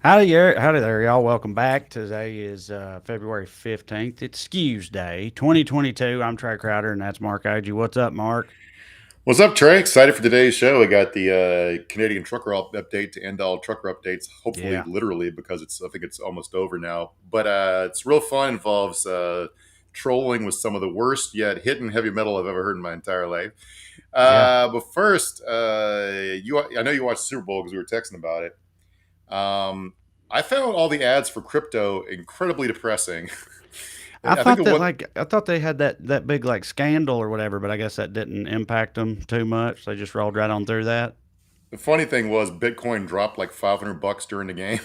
Howdy there, y'all. Welcome back. Today is February 15th. It's Skews Day, 2022. I'm Trey Crowder, and that's Mark Agee. What's up, Mark? What's up, Trey? Excited for today's show. I got the Canadian trucker update to end all trucker updates. Hopefully, Yeah. literally, because I think it's almost over now. But it's real fun. Involves trolling with some of the worst yet hidden heavy metal I've ever heard in my entire life. Yeah. But first, I know you watched Super Bowl because we were texting about it. I found all the ads for crypto incredibly depressing. I I think thought the that one like I thought they had that big like scandal or whatever, but I guess that didn't impact them too much. They just rolled right on through that. The funny thing was Bitcoin dropped like $500 during the game,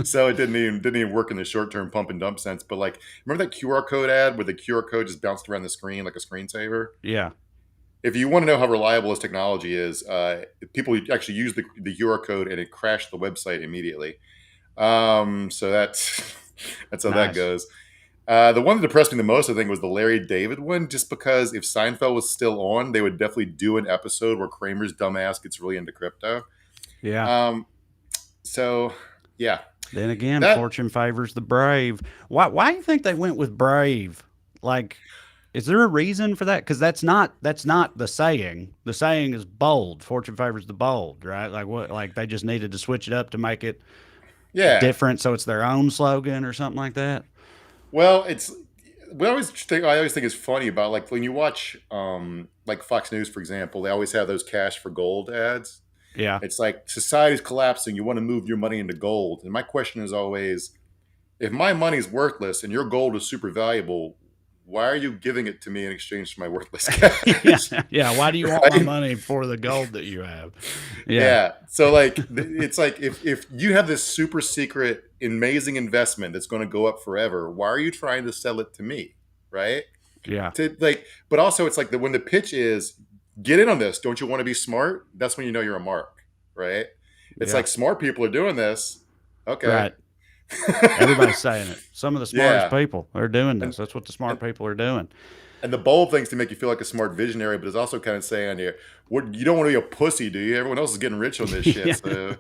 so it didn't even work in the short term pump and dump sense. But like, remember that QR code ad where the QR code just bounced around the screen like a screensaver? Yeah. If you want to know how reliable this technology is, people actually use the QR code and it crashed the website immediately. So that's how that Nice. goes. The one that depressed me the most, I think, was the Larry David one, just because if Seinfeld was still on, they would definitely do an episode where Kramer's dumbass gets really into crypto. Yeah. Um, so yeah, Then again, that fortune favors the brave. Why do you think they went with brave? Like, is there a reason for that? Because that's not the saying. The saying is bold. Fortune favors the bold, right? Like what? Like they just needed to switch it up to make it yeah. different, so it's their own slogan or something like that. Well, I always think it's funny about like when you watch like Fox News, for example, they always have those cash for gold ads. Yeah, It's like society's collapsing, you want to move your money into gold. And my question is always, if my money's worthless and your gold is super valuable, why are you giving it to me in exchange for my worthless yeah, cash? yeah. Why do you want my Right? money for the gold that you have? Yeah, Yeah. So like it's like if you have this super secret amazing investment that's going to go up forever, why are you trying to sell it to me? Right? yeah, To like but also it's like when the pitch is get in on this, don't you want to be smart? That's when you know you're a mark, right? It's yeah. like smart people are doing this. Okay. Right. Everybody's saying it. Some of the smartest Yeah. people are doing And this. That's what the and smart people are doing. and the bold things to make you feel like a smart visionary, but it's also kind of saying here, what you don't want to be a pussy, do you? Everyone else is getting rich on this shit. Yeah, So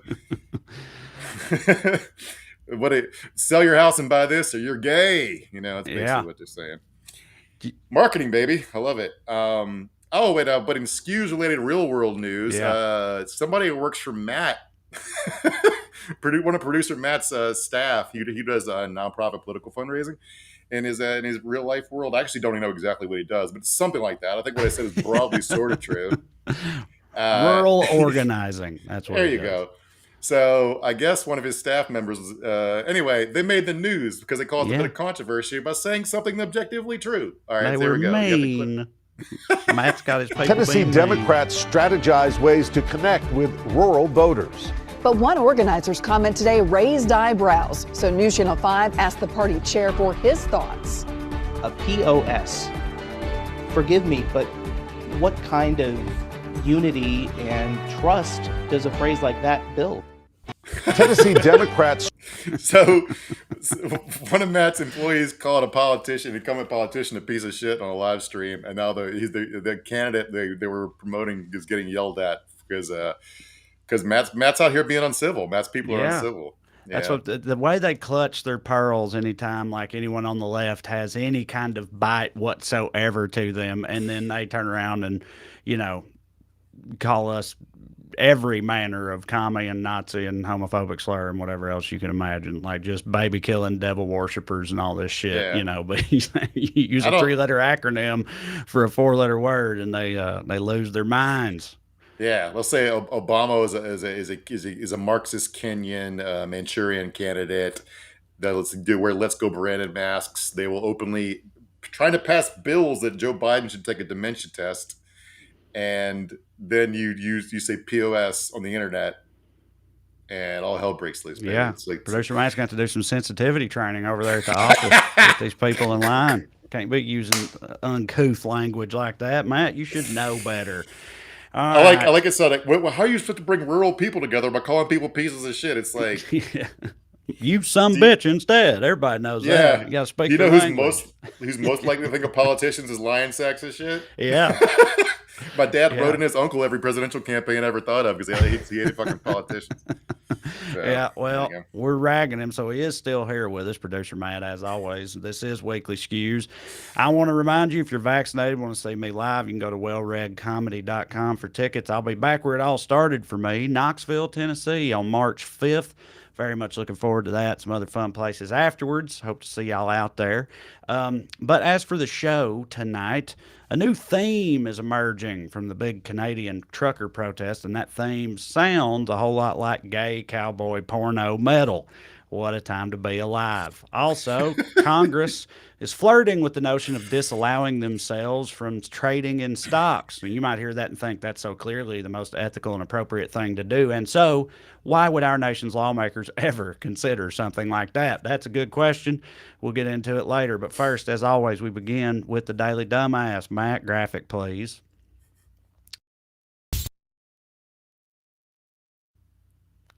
sell your house and buy this or you're gay. That's basically yeah. what they're saying. Marketing, baby. I love it. Oh, wait, but in Skews related real world news, Yeah. somebody who works for Matt, one of producer Matt's staff, he does nonprofit political fundraising. In his real life world, I actually don't even know exactly what he does, but it's something like that. I think what I said is broadly sort of true. Uh, Rural organizing. That's what there he you does. go. So I guess one of his staff members, anyway, they made the news because they caused a bit Yeah. of controversy by saying something objectively true. All right, They so there were we go. You have the clip. mean. Matt's got his people Tennessee being mean. Democrats strategize ways to connect with rural voters. But one organizer's comment today raised eyebrows. So News Channel 5 asked the party chair for his thoughts. A POS. Forgive me, but what kind of unity and trust does a phrase like that build? Tennessee Democrats So, one of Matt's employees called a politician, a incumbent politician, a piece of shit on a live stream, and now the candidate they were promoting is getting yelled at because Matt's out here being uncivil. Matt's people are Yeah. uncivil. That's Yeah, what the way they clutch their pearls anytime like anyone on the left has any kind of bite whatsoever to them, and then they turn around and, you know, call us every manner of commie and Nazi and homophobic slur and whatever else you can imagine, like just baby killing devil worshippers and all this shit, yeah. But you use I a don't. three-letter acronym for a four-letter word, and they lose their minds. Yeah, let's say Obama is a Marxist Kenyan Manchurian candidate that let's go branded masks. They will openly trying to pass bills that Joe Biden should take a dementia test, and then you say POS on the internet, and all hell breaks loose, baby. Yeah, It's like producer Mike's got to do some sensitivity training over there at the office. Get these people in line. Can't be using uncouth language like that, Matt. You should know better. All I right. like it. So like, how are you supposed to bring rural people together by calling people pieces of shit? It's like Yeah. You some bitch instead. Everybody knows that. You got to speak You the know language. who's most likely to think of politicians as lion sacks and shit? Yeah. My dad wrote Yeah. in his uncle every presidential campaign I ever thought of because he hated fucking politicians. So, Yeah, there well, you go. we're ragging him, so he is still here with us, producer Matt, as always. This is Weekly Skews. I want to remind you, if you're vaccinated, want to see me live, you can go to wellreadcomedy.com for tickets. I'll be back where it all started for me, Knoxville, Tennessee, on March 5th. Very much looking forward to that. Some other fun places afterwards. Hope to see y'all out there. But as for the show tonight, a new theme is emerging from the big Canadian trucker protest, and that theme sounds a whole lot like gay, cowboy, porno, metal. What a time to be alive. Also, Congress is flirting with the notion of disallowing themselves from trading in stocks. You might hear that and think that's so clearly the most ethical and appropriate thing to do. And so, why would our nation's lawmakers ever consider something like that? That's a good question. We'll get into it later. But first, as always, we begin with the Daily Dumbass. Matt, graphic, please.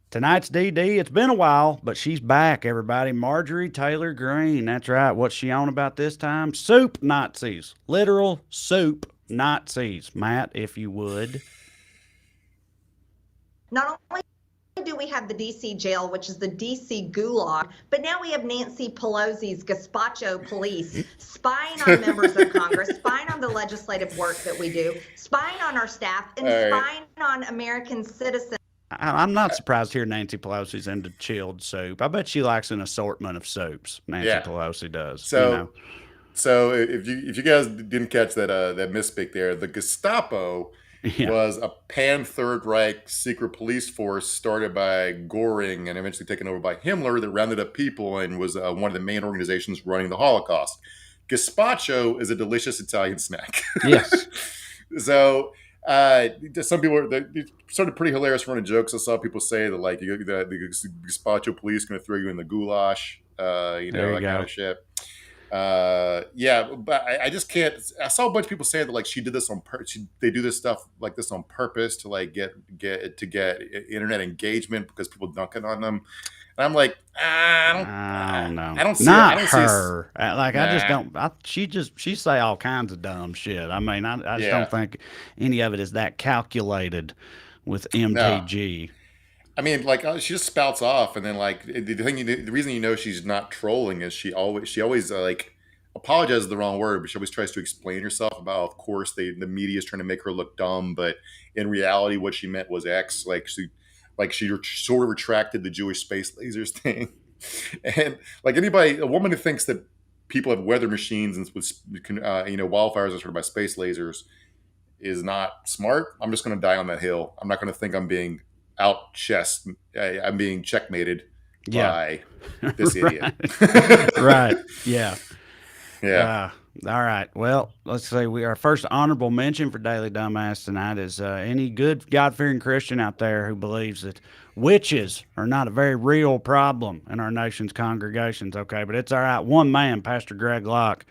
Tonight's DD, it's been a while, but she's back, everybody. Marjorie Taylor Greene. That's right. What's she on about this time? Soup Nazis. Literal soup Nazis. Matt, if you would. Not only do we have the DC jail, which is the DC gulag, but now we have Nancy Pelosi's gazpacho police spying on members of Congress, spying on the legislative work that we do, spying on our staff, and spying on American citizens. I'm not surprised to hear Nancy Pelosi's into chilled soup. I bet she likes an assortment of soups. Nancy Pelosi does. So, so if you guys didn't catch that that misspeak there, the Gestapo was a pan Third Reich secret police force started by Goring and eventually taken over by Himmler that rounded up people and was one of the main organizations running the Holocaust. Gazpacho is a delicious Italian snack. Yes. So some people they started pretty hilarious running jokes. I saw people say that like the Gazpacho police going to throw you in the goulash, that kind of shit. But I just can't. I saw a bunch of people saying that like she did this on purpose. They do this stuff like this on purpose to like get internet engagement because people dunking on them. And I'm like, I don't know. I don't see Not I don't her. See, I just don't. She say all kinds of dumb shit. I mean, I just don't think any of it is that calculated with MTG. No. I mean, like she just spouts off, and then like the reason she's not trolling is she always like apologizes is the wrong word, but she always tries to explain herself about. Of course, the media is trying to make her look dumb, but in reality, what she meant was X. She sort of retracted the Jewish space lasers thing, and like a woman who thinks that people have weather machines and with wildfires are started by space lasers is not smart. I'm just going to die on that hill. I'm not going to think I'm being I'm being checkmated by this idiot. Right. Yeah. All right. Well, let's say our first honorable mention for Daily Dumbass tonight is any good God-fearing Christian out there who believes that witches are not a very real problem in our nation's congregations. Okay, but it's all right. One man, Pastor Greg Locke,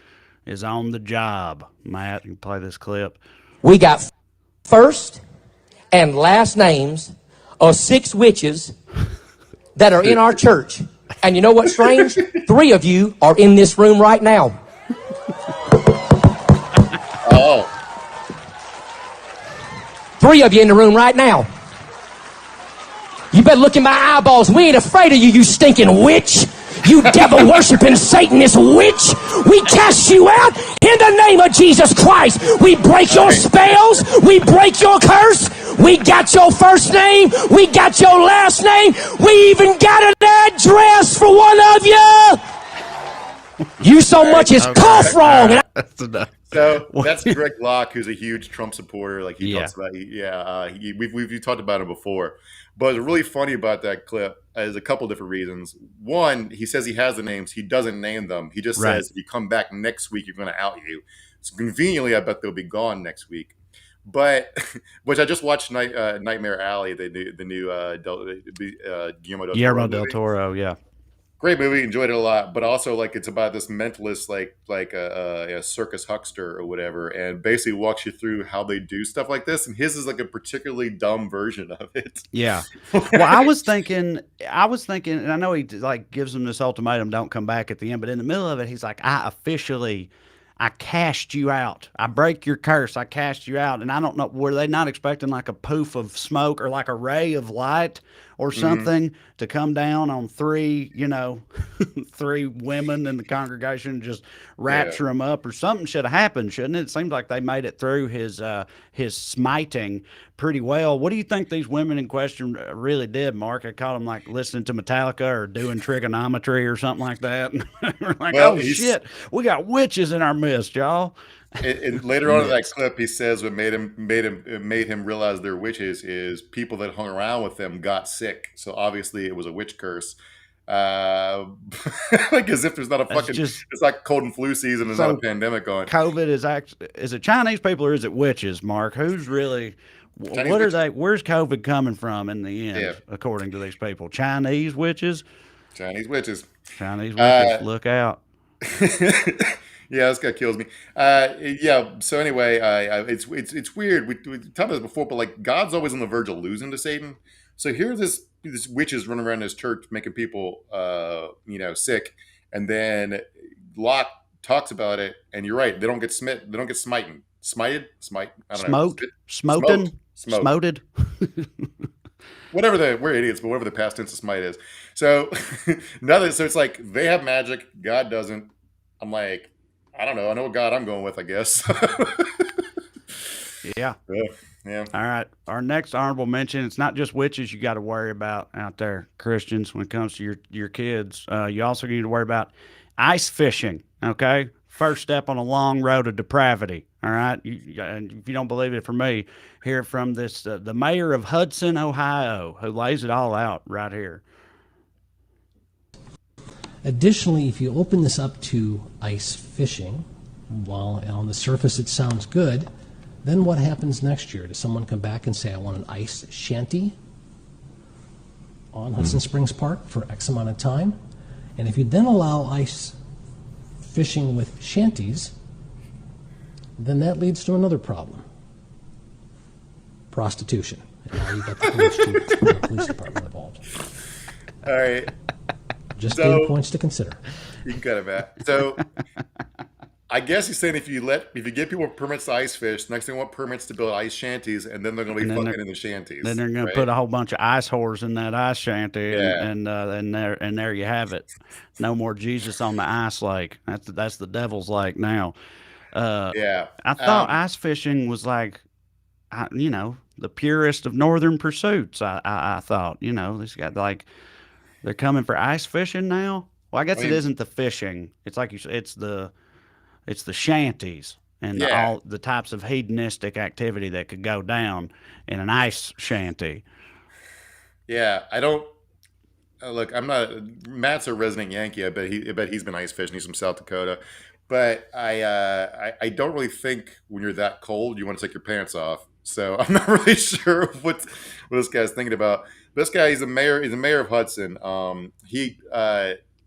is on the job. Matt, you can play this clip. We got first and last names of 6 witches that are in our church. And you know what's strange? 3 of you are in this room right now. Oh. 3 of you in the room right now. You better look in my eyeballs. We ain't afraid of you, you stinking witch. You devil-worshiping Satanist witch. We cast you out in the name of Jesus Christ. We break your spells. We break your curse. We got your first name. We got your last name. We even got an address for one of you. You so much as cough wrong. So that's Greg Locke, who's a huge Trump supporter. Like he talks about, we've talked about him before. But what's really funny about that clip is a couple different reasons. One, he says he has the names. He doesn't name them. He just says, if you come back next week, you're going to out you. So conveniently, I bet they'll be gone next week. But, which I just watched Nightmare Alley, the new Guillermo del Toro. Yeah. Great movie, enjoyed it a lot, but also like it's about this mentalist, like a circus huckster or whatever, and basically walks you through how they do stuff like this. And his is like a particularly dumb version of it. Yeah. Well, I was thinking, and I know he like gives them this ultimatum, don't come back at the end, but in the middle of it, he's like, I cast you out. I break your curse. I cast you out. And I don't know, were they not expecting like a poof of smoke or like a ray of light or Mhm. something to come down on three, three women in the congregation, and just Yeah. rapture them up, or something should have happened, shouldn't it? It seems like they made it through his smiting pretty well. What do you think these women in question really did, Mark? I caught them like listening to Metallica or doing trigonometry or something like that. We're like, Well, oh he's shit, we got witches in our midst, y'all. and later on in that Midst. clip, he says what made him realize they're witches is people that hung around with them got sick. So obviously, it was a witch curse. Uh, like as if there's not a That's fucking, just it's like cold and flu season. There's not a so. pandemic going. COVID is it Chinese people or is it witches, Mark? Who's really Chinese what are witches. they? Where's COVID coming from in the Yeah, end, according to these people? Chinese witches? Chinese witches. Chinese witches, Uh, look out. yeah, this guy kills me. Yeah. So anyway, it's weird. We talked about this before, but like God's always on the verge of losing to Satan. So here, this witches running around this church making people, sick, and then Locke talks about it, and you're right. They don't get smit. They don't get smite. I don't know. Smoked, Smoked, smoten, smoked. smoted. We're idiots, but whatever the past tense of smite is. So so it's like they have magic, God doesn't. I'm like, I don't know. I know what God I'm going with, I guess. Yeah. Yeah, yeah. All right. Our next honorable mention, it's not just witches you got to worry about out there, Christians, when it comes to your kids. You also need to worry about ice fishing, okay? First step on a long road of depravity, all right? And if you don't believe it from me, hear it from the mayor of Hudson, Ohio, who lays it all out right here. Additionally, if you open this up to ice fishing, while on the surface it sounds good, then what happens next year? Does someone come back and say, I want an ice shanty on Hudson Springs Park for X amount of time? And if you then allow ice fishing with shanties, then that leads to another problem. Prostitution. And now you've got the police department involved. All right. Just So- data points to consider. You can cut it back. So I guess he's saying if you give people permits to ice fish, next thing they want permits to build ice shanties, and then they're going to be And then fucking in the shanties. Then they're going right? to put a whole bunch of ice whores in that ice shanty, Yeah. and there you have it. No more Jesus on the ice lake. That's the devil's lake now. Yeah. I thought ice fishing was like, the purest of northern pursuits. I thought, this got like they're coming for ice fishing now. Well, I guess it mean- isn't the fishing. It's like you said, it's the shanties and Yeah. all the types of hedonistic activity that could go down in an ice shanty. Yeah. I don't. Look, I'm not. Matt's a resident Yankee. I bet he's been ice fishing. He's from South Dakota. But I don't really think when you're that cold, you want to take your pants off. So I'm not really sure what this guy's thinking about. This guy, he's the mayor. He's the mayor of Hudson.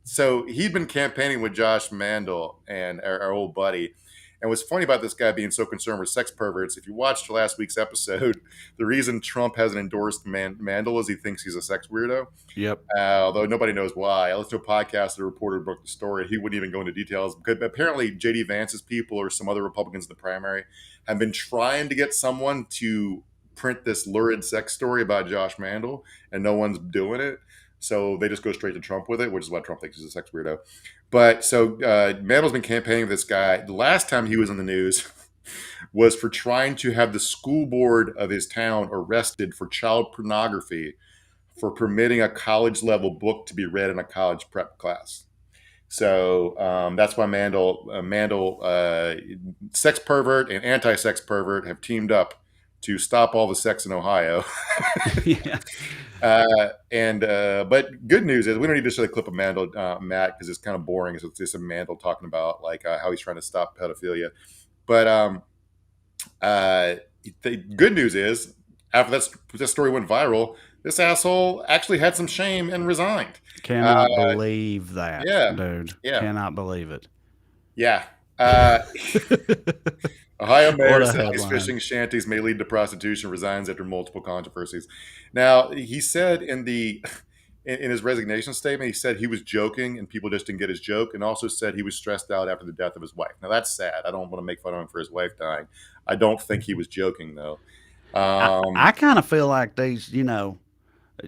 So he'd been campaigning with Josh Mandel and our old buddy. And what's funny about this guy being so concerned with sex perverts, if you watched last week's episode, the reason Trump hasn't endorsed Mandel is he thinks he's a sex weirdo. Yep. Although nobody knows why. I listened to a podcast that a reporter broke the story. He wouldn't even go into details because apparently J.D. Vance's people or some other Republicans in the primary have been trying to get someone to print this lurid sex story about Josh Mandel, and no one's doing it. So they just go straight to Trump with it, which is why Trump thinks he's a sex weirdo. But so Mandel's been campaigning with this guy. The last time he was in the news was for trying to have the school board of his town arrested for child pornography for permitting a college level book to be read in a college prep class. So that's why Mandel, sex pervert and anti-sex pervert have teamed up to stop all the sex in Ohio. Yeah. But good news is we don't need to show the clip of Mandel, Matt, because it's kind of boring. It's just a Mandel talking about like how he's trying to stop pedophilia. But the good news is after that story went viral, this asshole actually had some shame and resigned. Cannot believe that, Yeah, dude. yeah, Cannot believe it. yeah. Uh, Ohio What mayor a said ice headline. fishing shanties may lead to prostitution, resigns after multiple controversies. Now, he said in his resignation statement, he said he was joking and people just didn't get his joke, and also said he was stressed out after the death of his wife. Now, that's sad. I don't want to make fun of him for his wife dying. I don't think he was joking, though. I kind of feel like these,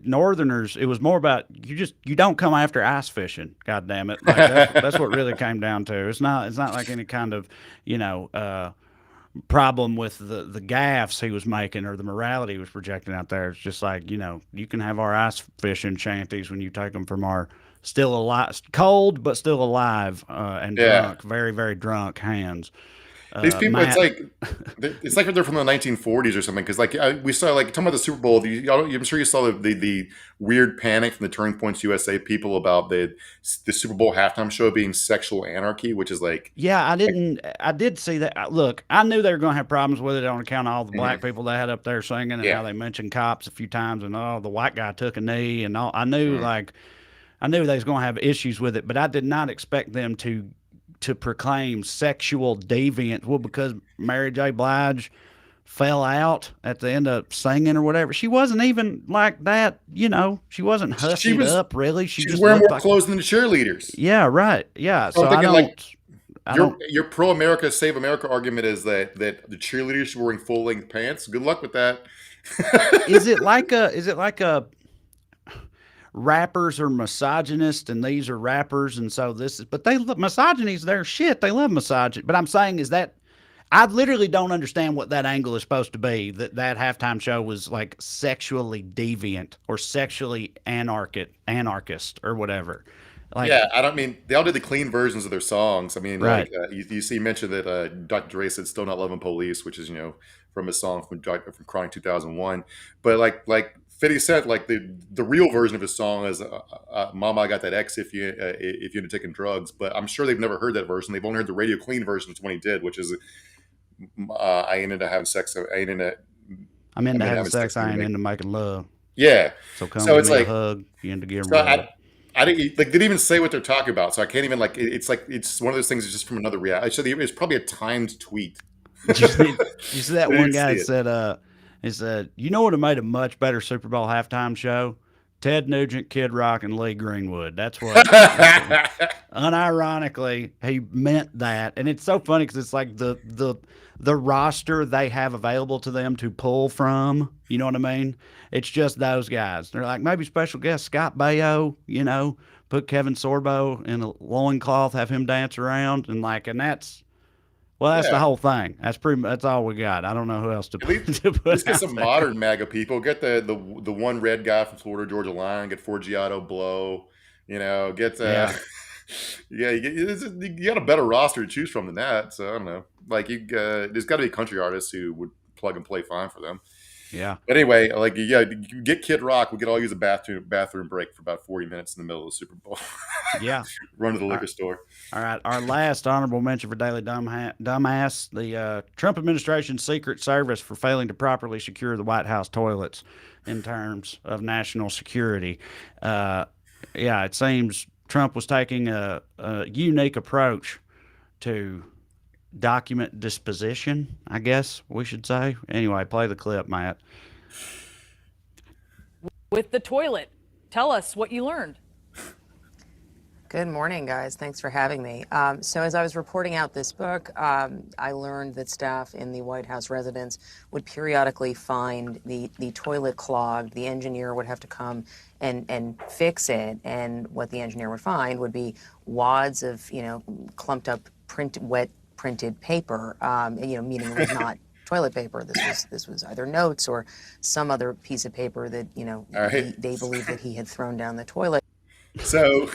Northerners, it was more about you don't come after ice fishing. God damn it! Like that's what really came down to. It's not like any kind of problem with the gaffes he was making or the morality he was projecting out there. It's just like you can have our ice fishing shanties when you take them from our still alive, cold but still alive and Yeah. drunk, very very drunk hands. These people, Matt, it's like they're from the 1940s or something. Because we saw talking about the Super Bowl. I'm sure you saw the weird panic from the Turning Points USA people about the Super Bowl halftime show being sexual anarchy, which is like, yeah, I did see that. Look, I knew they were going to have problems with it on account of all the black people they had up there singing and Yeah. how they mentioned cops a few times and the white guy took a knee and all. I knew they was going to have issues with it, but I did not expect them to proclaim sexual deviance. Well, because Mary J. Blige fell out at the end of singing or whatever. She wasn't even like that, She wasn't hussied up, really. She she's just wearing looked more like. clothes than the cheerleaders. Yeah, right. Yeah. So I'm I thinking don't. your pro America, Save America argument is that the cheerleaders were wearing full length pants. Good luck with that. Is it like a rappers are misogynist and these are rappers and so this is, but misogyny's their shit. They love misogyny. But I'm saying is that I literally don't understand what that angle is supposed to be. That halftime show was like sexually deviant or sexually anarchist or whatever. Like, Yeah, I don't mean they all did the clean versions of their songs. I mean, right. you see mentioned that Dr. Dre said "Still Not Loving Police," which is from his song from Crying 2001. But like 50 Cent, like the real version of his song is "Mama, I Got That X if you into taking drugs." But I'm sure they've never heard that version. They've only heard the radio clean version, which is when he did, which is I ain't into having sex. I'm into having having sex. I ain't with me. into making love. Yeah. So come So give it's me a like hug. You into giving so love. I didn't they didn't even say what they're talking about, so I can't even it's like it's one of those things that's just from another reality. Actually, it's probably a timed tweet. You see that I one didn't guy see that it. said, you know what would have made a much better Super Bowl halftime show? Ted Nugent, Kid Rock, and Lee Greenwood. That's what. Unironically, he meant that, and it's so funny because it's like the roster they have available to them to pull from. You know what I mean? It's just those guys. They're like maybe special guest Scott Baio. Put Kevin Sorbo in a loincloth, have him dance around, and that's. Well, that's the Yeah. whole thing. That's all we got. I don't know who else to At least, to put let's get out some there. modern MAGA people. Get the one red guy from Florida Georgia Line. Get Forgiato Blow. Get Yeah. yeah. You got a better roster to choose from than that. So I don't know. There's got to be country artists who would plug and play fine for them. Yeah. But anyway, you get Kid Rock. We could all use a bathroom break for about 40 minutes in the middle of the Super Bowl. Yeah. Run to the liquor store. All right. Our last honorable mention for Daily Dumbass, the Trump administration's Secret Service for failing to properly secure the White House toilets in terms of national security. Yeah, it seems Trump was taking a unique approach to document disposition, I guess we should say. Anyway, play the clip, Matt. With the toilet. Tell us what you learned. Good morning, guys. Thanks for having me. So as I was reporting out this book, I learned that staff in the White House residence would periodically find the toilet clogged. The engineer would have to come and fix it. And what the engineer would find would be wads of, clumped up wet printed paper, meaning it was not toilet paper. This was either notes or some other piece of paper that, All right. they believed that he had thrown down the toilet. So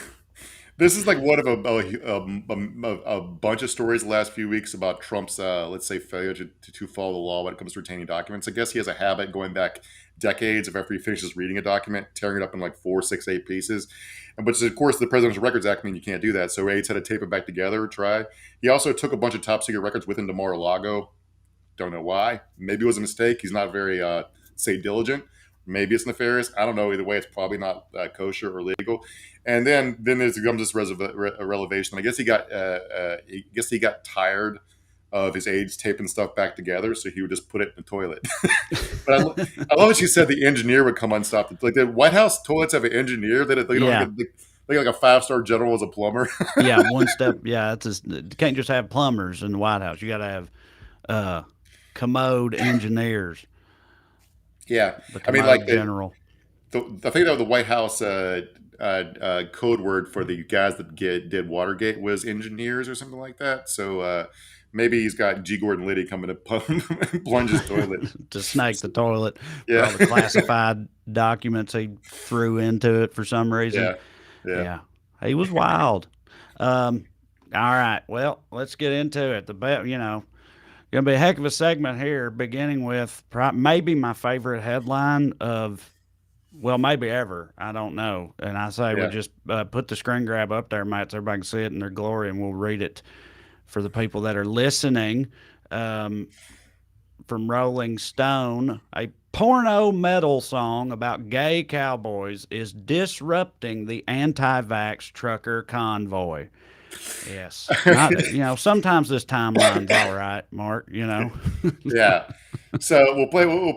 this is like one of a bunch of stories the last few weeks about Trump's, let's say, failure to follow the law when it comes to retaining documents. I guess he has a habit going back decades of after he finishes reading a document, tearing it up in like 4, 6, 8 pieces. But of course, the Presidential Records Act means you can't do that. So Aides had to tape it back together, try. He also took a bunch of top secret records with him to Mar-a-Lago. Don't know why. Maybe it was a mistake. He's not very, say, diligent. Maybe it's nefarious. I don't know. Either way, it's probably not kosher or legal. And then comes this revelation. I guess he got tired of his aides taping stuff back together, so he would just put it in the toilet. But I love what you said. The engineer would come unstopped. Like the White House toilets have an engineer that they don't get, like a 5-star general as a plumber. Yeah, one step. Yeah, you can't just have plumbers in the White House. You got to have commode engineers. Yeah, I mean, like general. I think that the White House code word for the guys that did Watergate was engineers or something like that. So maybe he's got G. Gordon Liddy coming to plunge his toilet. To snake the toilet. Yeah. For all the classified documents he threw into it for some reason. Yeah. He was wild. All right. Well, let's get into it. Going to be a heck of a segment here, beginning with maybe my favorite headline of, well, maybe ever. I don't know. And I say we just put the screen grab up there, Matt, so everybody can see it in their glory, and we'll read it for the people that are listening. From Rolling Stone, a porno metal song about gay cowboys is disrupting the anti-vax trucker convoy. Yes. Sometimes this timeline's all right, Mark, Yeah. So we'll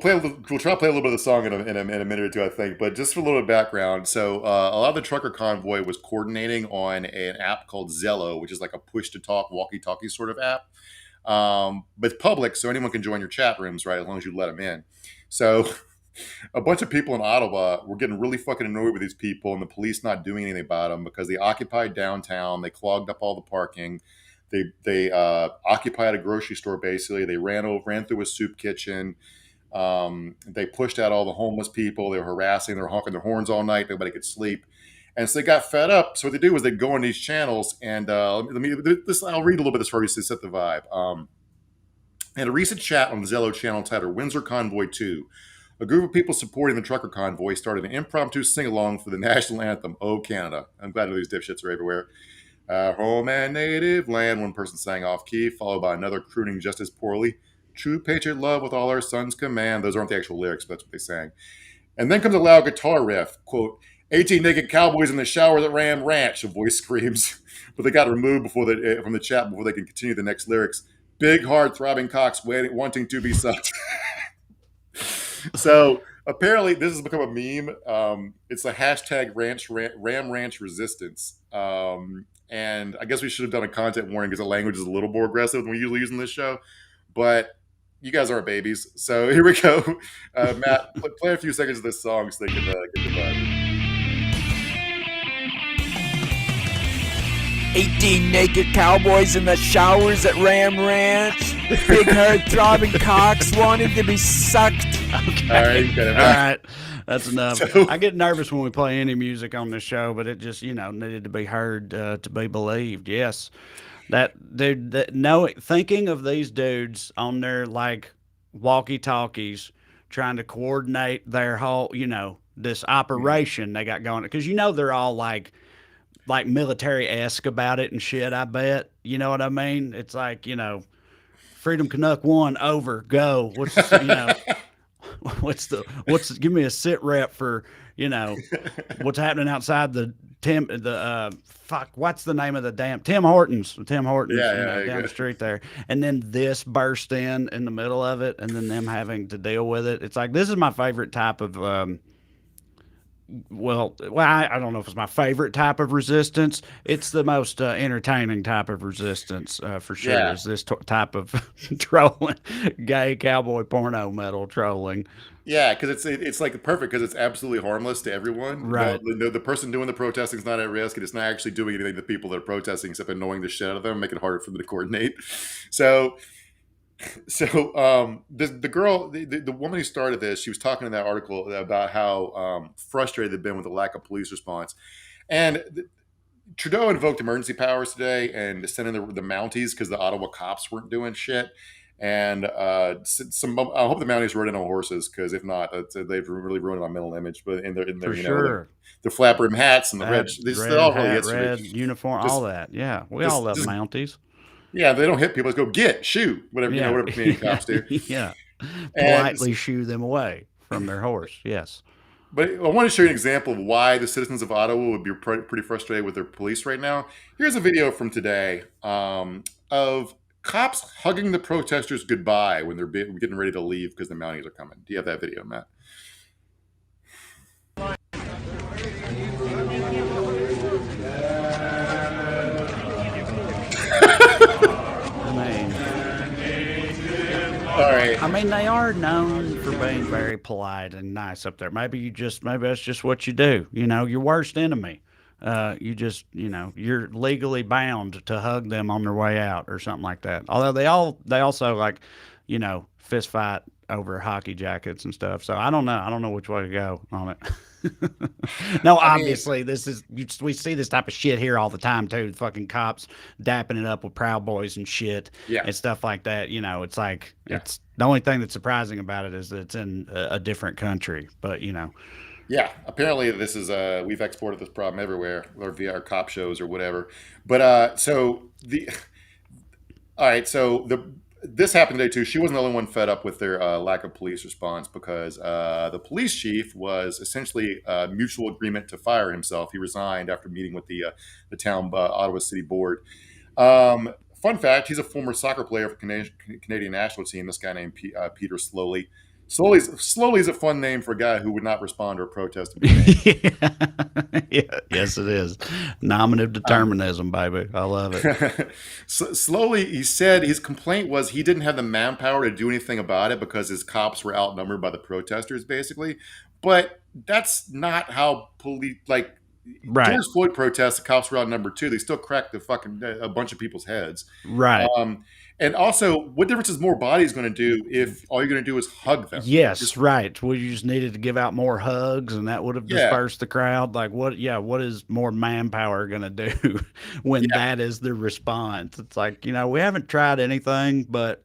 try to play a little bit of the song in a minute or two, I think. But just for a little bit of background, so a lot of the trucker convoy was coordinating on an app called Zello, which is like a push-to-talk, walkie-talkie sort of app. But it's public, so anyone can join your chat rooms, right, as long as you let them in. So a bunch of people in Ottawa were getting really fucking annoyed with these people and the police not doing anything about them because they occupied downtown. They clogged up all the parking. They occupied a grocery store, basically. They ran through a soup kitchen. They pushed out all the homeless people. They were harassing. They were honking their horns all night. Nobody could sleep. And so they got fed up. So what they do is they go on these channels. And I'll read a little bit of this for you to set the vibe. In a recent chat on the Zello channel titled Windsor Convoy 2, a group of people supporting the trucker convoy started an impromptu sing-along for the national anthem, "Oh Canada." I'm glad these dipshits are everywhere. Home and native land, one person sang off-key, followed by another crooning just as poorly. True patriot love with all our sons command. Those aren't the actual lyrics, but that's what they sang. And then comes a loud guitar riff, quote, 18 naked cowboys in the shower at Ram Ranch, a voice screams. But they got removed from the chat before they can continue the next lyrics. Big, hard, throbbing cocks wanting to be sucked. So apparently this has become a meme. It's a hashtag Ram Ranch resistance. And I guess we should have done a content warning because the language is a little more aggressive than we usually use in this show. But you guys are babies. So here we go. Matt, play a few seconds of this song so they can get the vibe. 18 naked cowboys in the showers at Ram Ranch. Big haired throbbing cocks wanting to be sucked. Okay. All right. That's enough. So, I get nervous when we play any music on this show, but it just, needed to be heard to be believed. Yes. Thinking of these dudes on their walkie-talkies trying to coordinate their whole, this operation they got going. Because they're all like military-esque about it and shit, I bet. You know what I mean? It's like, Freedom Canuck 1, over, go. Give me a sit rep for, what's happening outside what's the name of the damn Tim Hortons, down the street there. And then this burst in the middle of it and then them having to deal with it. It's like, this is my favorite type of, I don't know if it's my favorite type of resistance. It's the most entertaining type of resistance for sure. Yeah. Is this type of trolling, gay cowboy porno metal trolling. Yeah, because it's like perfect because it's absolutely harmless to everyone. Right. The person doing the protesting is not at risk, and it's not actually doing anything to the people that are protesting except annoying the shit out of them, making it harder for them to coordinate. So the girl, the woman who started this, she was talking in that article about how frustrated they've been with the lack of police response. And Trudeau invoked emergency powers today and sent in the Mounties because the Ottawa cops weren't doing shit. And I hope the Mounties rode in on horses because if not, they've really ruined my mental image. But in their their flap rim hats and the red uniform, all that. Yeah, we all love Mounties. Yeah, they don't hit people. Let's go shoot, whatever whatever Canadian cops do. Yeah, politely shoo them away. from their horse. Yes. But I want to show you an example of why the citizens of Ottawa would be pretty frustrated with their police right now. Here's a video from today of cops hugging the protesters goodbye when they're getting ready to leave because the Mounties are coming. Do you have that video, Matt? All right. I mean, they are known for being very polite and nice up there. Maybe that's just what you do. You know, your worst enemy. You're legally bound to hug them on their way out or something like that. Although they also like, fist fight over hockey jackets and stuff. So I don't know. I don't know which way to go on it. No, obviously we see this type of shit here all the time too. Fucking cops dapping it up with Proud Boys and shit, and stuff like that. It's like it's the only thing that's surprising about it is that it's in a different country. But yeah, apparently this is we've exported this problem everywhere, or via our cop shows or whatever. But this happened today too. She wasn't the only one fed up with their lack of police response, because the police chief was essentially a mutual agreement to fire himself. He resigned after meeting with the town Ottawa City Board. Fun fact: he's a former soccer player for Canadian national team. This guy named Peter Slowly. Slowly is a fun name for a guy who would not respond to a protest. Yeah, yes, it is. Nominative determinism, baby. I love it. Slowly, he said his complaint was he didn't have the manpower to do anything about it because his cops were outnumbered by the protesters, basically. But that's not how police, like, right. George Floyd protests, the cops were outnumbered too. They still cracked a bunch of people's heads. Right. And also, what difference is more bodies going to do if all you're going to do is hug them? Yes, right. We just needed to give out more hugs, and that would have dispersed the crowd. Like, what is more manpower going to do when that is the response? It's like, we haven't tried anything, but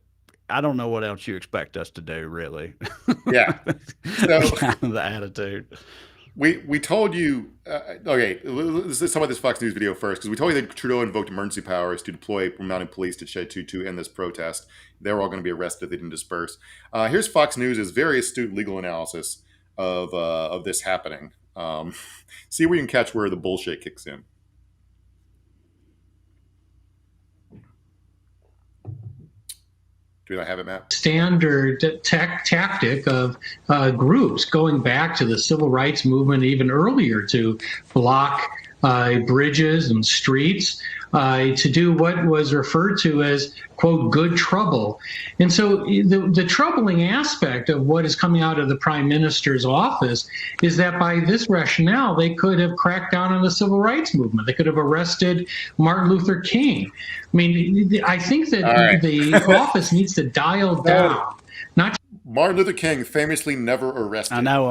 I don't know what else you expect us to do, really. Yeah. So, kind of the attitude. We told you, okay, let's talk about this Fox News video first, because we told you that Trudeau invoked emergency powers to deploy mounted police to end this protest. They were all going to be arrested if they didn't disperse. Here's Fox News' very astute legal analysis of this happening. See where you can catch where the bullshit kicks in. Do I have it, Matt? Standard tactic of groups going back to the civil rights movement even earlier to block bridges and streets, to do what was referred to as, quote, good trouble. And so the troubling aspect of what is coming out of the Prime Minister's office is that by this rationale, they could have cracked down on the civil rights movement. They could have arrested Martin Luther King. I mean, I think that the office needs to dial down. Martin Luther King famously never arrested. I know.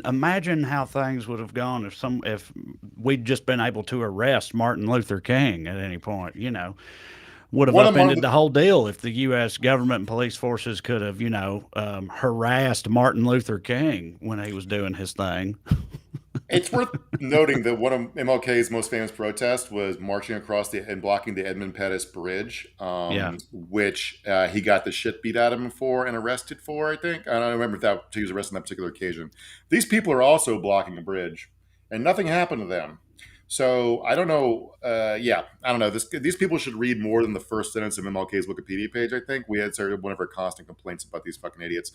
Imagine how things would have gone if we'd just been able to arrest Martin Luther King at any point. Would have upended the whole deal if the U.S. government and police forces could have, harassed Martin Luther King when he was doing his thing. It's worth noting that one of MLK's most famous protests was marching across and blocking the Edmund Pettus Bridge, which he got the shit beat out of him for and arrested for, I think. I don't remember if he was arrested on that particular occasion. These people are also blocking a bridge, and nothing happened to them. So I don't know. I don't know. These people should read more than the first sentence of MLK's Wikipedia page, I think. We had started one of our constant complaints about these fucking idiots.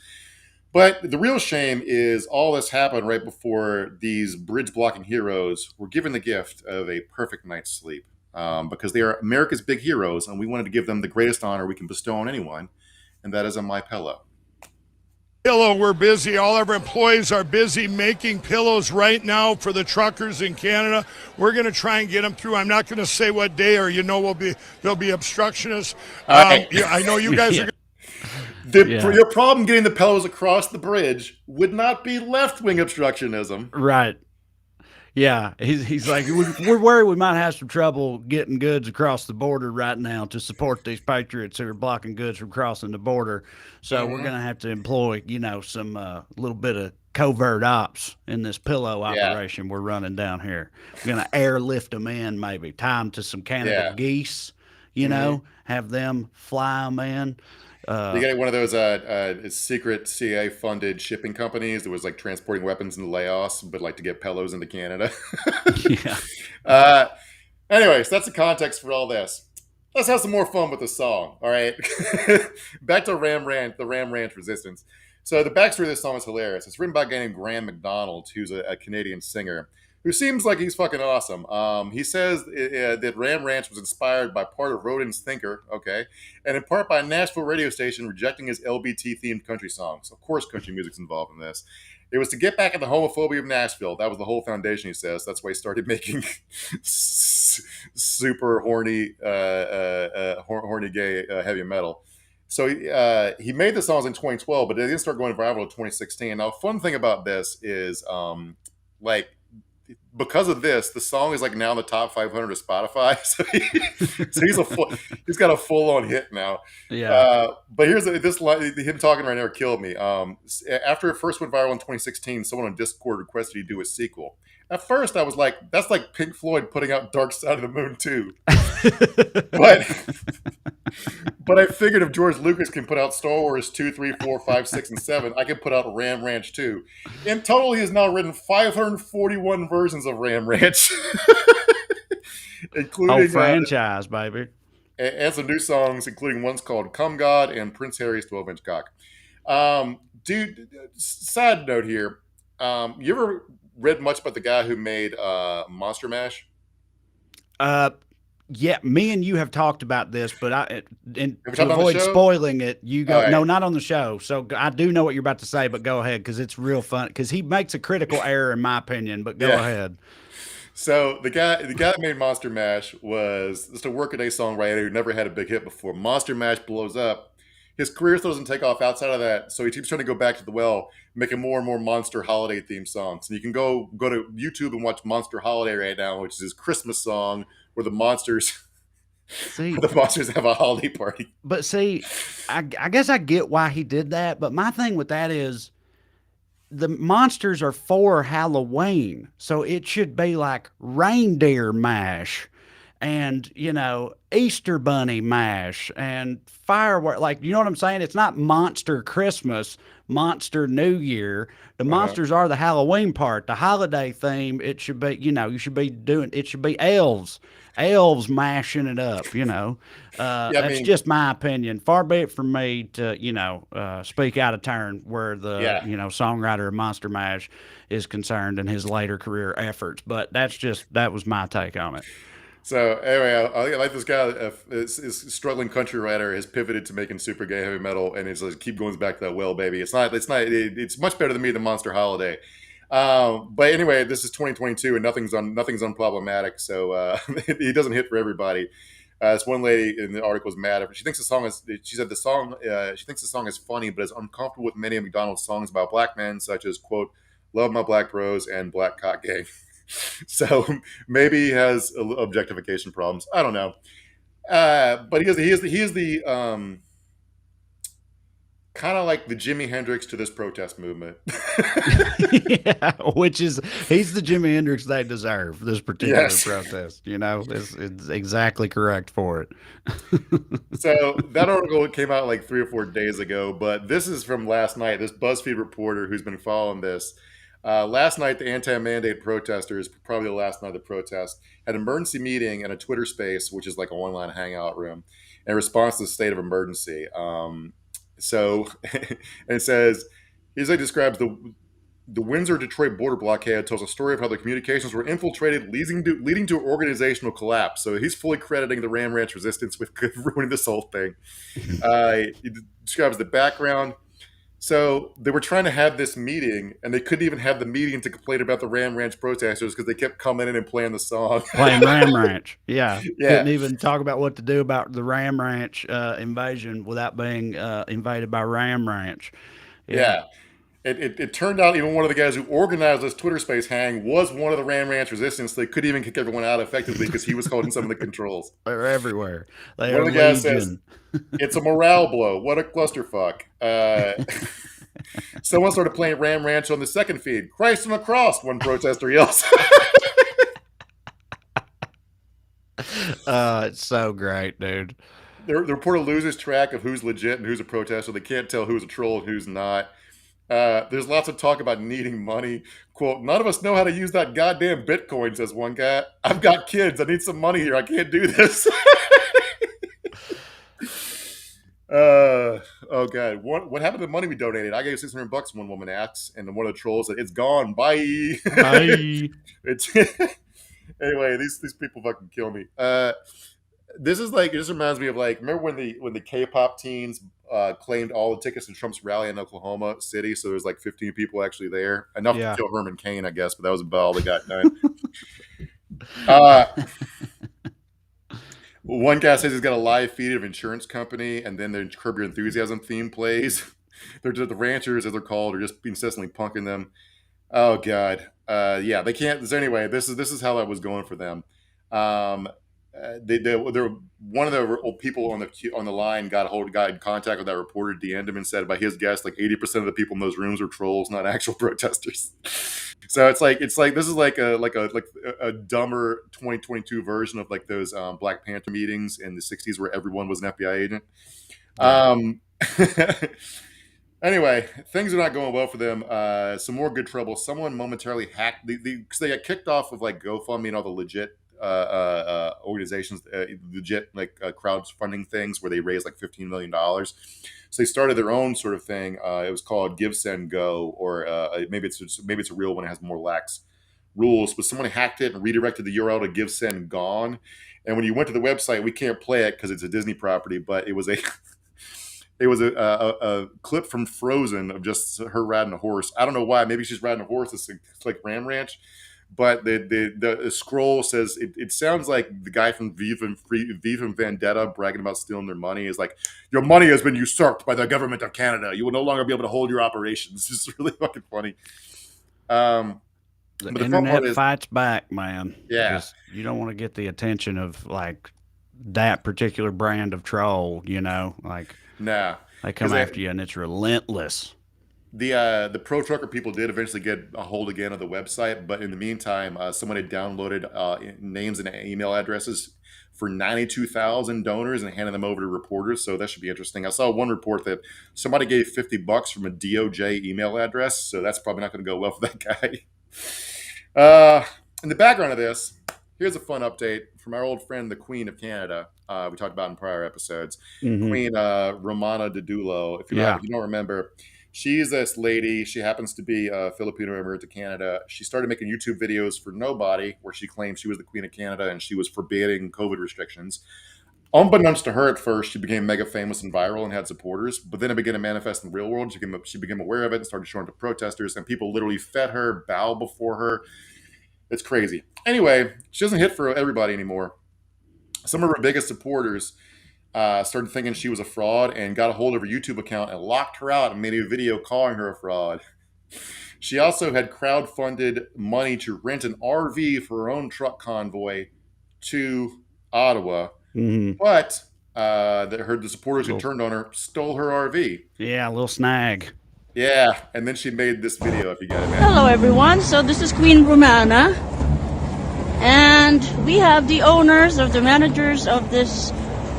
But the real shame is all this happened right before these bridge-blocking heroes were given the gift of a perfect night's sleep, because they are America's big heroes, and we wanted to give them the greatest honor we can bestow on anyone, and that is a My Pillow. Pillow, we're busy. All of our employees are busy making pillows right now for the truckers in Canada. We're going to try and get them through. I'm not going to say what day, or there'll be obstructionists. I know you guys are. Your problem getting the pillows across the bridge would not be left-wing obstructionism. Right. Yeah. He's like, we're worried we might have some trouble getting goods across the border right now to support these patriots who are blocking goods from crossing the border. So we're going to have to employ, some little bit of covert ops in this pillow operation we're running down here. We're going to airlift them in, maybe tie them to some Canada geese, have them fly them in. You get one of those secret CIA funded shipping companies that was like transporting weapons into Laos, but like to get pillows into Canada. Yeah. Anyways, that's the context for all this. Let's have some more fun with the song. All right. Back to the Ram Ranch Resistance. So the backstory of this song is hilarious. It's written by a guy named Graham McDonald, who's a Canadian singer who seems like he's fucking awesome. He says that Ram Ranch was inspired by part of Rodin's Thinker, okay, and in part by a Nashville radio station rejecting his LBT-themed country songs. Of course, country music's involved in this. It was to get back at the homophobia of Nashville. That was the whole foundation, he says. That's why he started making super horny, horny gay heavy metal. So he made the songs in 2012, but they didn't start going viral in 2016. Now, a fun thing about this is, like, because of this, the song is like now in the top 500 of Spotify. So he's got a full on hit now. Yeah. But here's this line, him talking right now killed me. After it first went viral in 2016, someone on Discord requested he do a sequel. At first, I was like, that's like Pink Floyd putting out Dark Side of the Moon 2. But I figured if George Lucas can put out Star Wars 2, 3, 4, 5, 6, and 7, I can put out Ram Ranch 2. In total, he has now written 541 versions of Ram Ranch. Including franchise, baby. And some new songs, including ones called Come God and Prince Harry's 12-inch Cock. Dude, side note here. You ever read much about the guy who made Monster Mash? Yeah, me and you have talked about this, but to avoid show? spoiling it, you go, right. No, not on the show. So I do know what you're about to say, but go ahead, because it's real fun. Because he makes a critical error, in my opinion, but go ahead. So the guy that made Monster Mash was just a workaday songwriter who never had a big hit before. Monster Mash blows up. His career still doesn't take off outside of that, so he keeps trying to go back to the well, making more and more Monster Holiday themed songs. And you can go to YouTube and watch Monster Holiday right now, which is his Christmas song where the monsters have a holiday party. But see, I guess I get why he did that. But my thing with that is the monsters are for Halloween, so it should be like reindeer mash and, Easter bunny mash and firework. Like, you know what I'm saying? It's not Monster Christmas, Monster New Year. The monsters are the Halloween part. The holiday theme, it should be, it should be elves mashing it up, that's just my opinion. Far be it from me to, speak out of turn where the, songwriter of Monster Mash is concerned in his later career efforts. But that was my take on it. So anyway, I like this guy. This struggling country writer has pivoted to making super gay heavy metal, and it's like, keep going back to that well, baby. It's much better than me than Monster Holiday. But anyway, this is 2022, and nothing's unproblematic. So he doesn't hit for everybody. This one lady in the article is mad. She thinks the song is funny, but is uncomfortable with many of McDonald's songs about black men, such as quote, "Love My Black Bros" and "Black Cock Gang." So maybe he has objectification problems. I don't know. But he is the kind of like the Jimi Hendrix to this protest movement. Yeah, he's the Jimi Hendrix they deserve, this particular protest. It's exactly correct for it. So that article came out like 3 or 4 days ago, but this is from last night. This BuzzFeed reporter who's been following this. Last night, the anti-mandate protesters, probably the last night of the protest, had an emergency meeting in a Twitter space, which is like an online hangout room, in response to the state of emergency. So it says, describes the Windsor-Detroit border blockade, tells a story of how the communications were infiltrated, leading to organizational collapse. So he's fully crediting the Ram Ranch resistance with ruining this whole thing. He describes the background. So they were trying to have this meeting, and they couldn't even have the meeting to complain about the Ram Ranch protesters because they kept coming in and playing the song. Playing Ram Ranch. Yeah. Couldn't even talk about what to do about the Ram Ranch invasion without being invaded by Ram Ranch. Yeah. It turned out even one of the guys who organized this Twitter space hang was one of the Ram Ranch resistance. They couldn't even kick everyone out effectively because he was holding some of the controls. They're everywhere. One of the guys says, "It's a morale blow. What a clusterfuck." Someone started playing Ram Ranch on the second feed. "Christ on the cross," one protester yells. It's so great, dude. The reporter loses track of who's legit and who's a protester. They can't tell who's a troll and who's not. There's lots of talk about needing money. Quote, none of us know how to use that goddamn Bitcoin, says one guy. I've got kids. I need some money here. I can't do this. Oh God. What happened to the money we donated? I gave $600, one woman asks, and one of the trolls said, it's gone. Bye. Bye. Anyway, these people fucking kill me. This reminds me of remember when the K-pop teens claimed all the tickets to Trump's rally in Oklahoma City, so there's 15 people actually there, enough to kill Herman Cain, I guess, but that was about all they got done. One guy says he's got a live feed of insurance company, and then the Curb Your Enthusiasm theme plays. They're just the ranchers, as they're called, are just incessantly punking them. Oh God, yeah, they can't. So anyway, this is how that was going for them. They're one of the people on the line got in contact with that reporter, DM'd him and said, by his guess, 80% of the people in those rooms are trolls, not actual protesters. So it's like this is a dumber 2022 version of those Black Panther meetings in the 60s where everyone was an FBI agent. Anyway, things are not going well for them. Some more good trouble. Someone momentarily hacked because they got kicked off of GoFundMe and all the legit organizations, legit crowdfunding things where they raised $15 million. So they started their own sort of thing. It was called Give, Send, Go, or maybe it's a real one. It has more lax rules. But someone hacked it and redirected the URL to Give, Send, Gone. And when you went to the website, we can't play it because it's a Disney property, but it was a clip from Frozen of just her riding a horse. I don't know why. Maybe she's riding a horse. It's like Ram Ranch. But the scroll says it sounds like the guy from V from Vendetta bragging about stealing their money is like, your money has been usurped by the government of Canada. You will no longer be able to hold your operations. It's just really fucking funny. The internet fights back, man. Yeah. You don't want to get the attention of that particular brand of troll, Nah. They come after you and it's relentless. The pro trucker people did eventually get a hold again of the website, but in the meantime, someone had downloaded names and email addresses for 92,000 donors and handed them over to reporters. So that should be interesting. I saw one report that somebody gave $50 from a DOJ email address, so that's probably not going to go well for that guy. In the background of this, here's a fun update from our old friend, the Queen of Canada. We talked about in prior episodes, Queen Romana Didulo. If you don't remember. She's this lady. She happens to be a Filipino immigrant to Canada. She started making YouTube videos for nobody where she claimed she was the Queen of Canada and she was forbidding COVID restrictions. Unbeknownst to her at first, she became mega famous and viral and had supporters, but then it began to manifest in the real world. She became aware of it and started showing it to protesters, and people literally fed her, bowed before her. It's crazy. Anyway, she doesn't hit for everybody anymore. Some of her biggest supporters started thinking she was a fraud and got a hold of her YouTube account and locked her out and made a video calling her a fraud. She also had crowdfunded money to rent an RV for her own truck convoy to Ottawa. But the supporters who turned on her stole her RV. Yeah, a little snag. Yeah, and then she made this video, if you got it. Hello, everyone. So this is Queen Romana. And we have the owners or the managers of this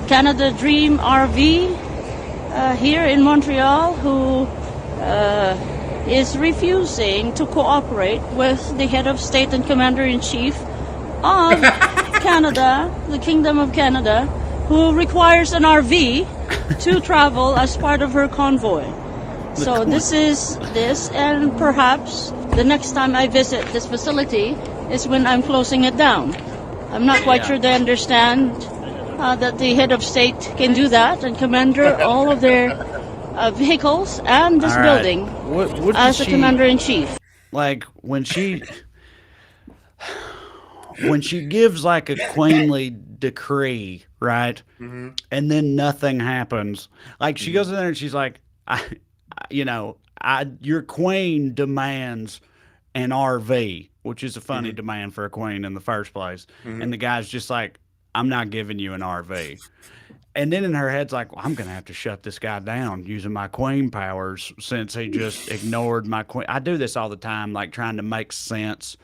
Canada Dream RV here in Montreal who is refusing to cooperate with the head of state and commander-in-chief of Canada, the Kingdom of Canada, who requires an RV to travel as part of her convoy. So this is this, and perhaps the next time I visit this facility is when I'm closing it down. I'm not quite sure they understand that the head of state can do that and commander all of their vehicles and this building as a commander-in-chief. Like when she gives like a queenly decree, right? And then nothing happens. Like she goes in there and she's like, your queen demands an RV, which is a funny demand for a queen in the first place. And the guy's just like, I'm not giving you an RV. And then in her head's like, well, I'm going to have to shut this guy down using my queen powers since he just ignored my queen. I do this all the time, like trying to make sense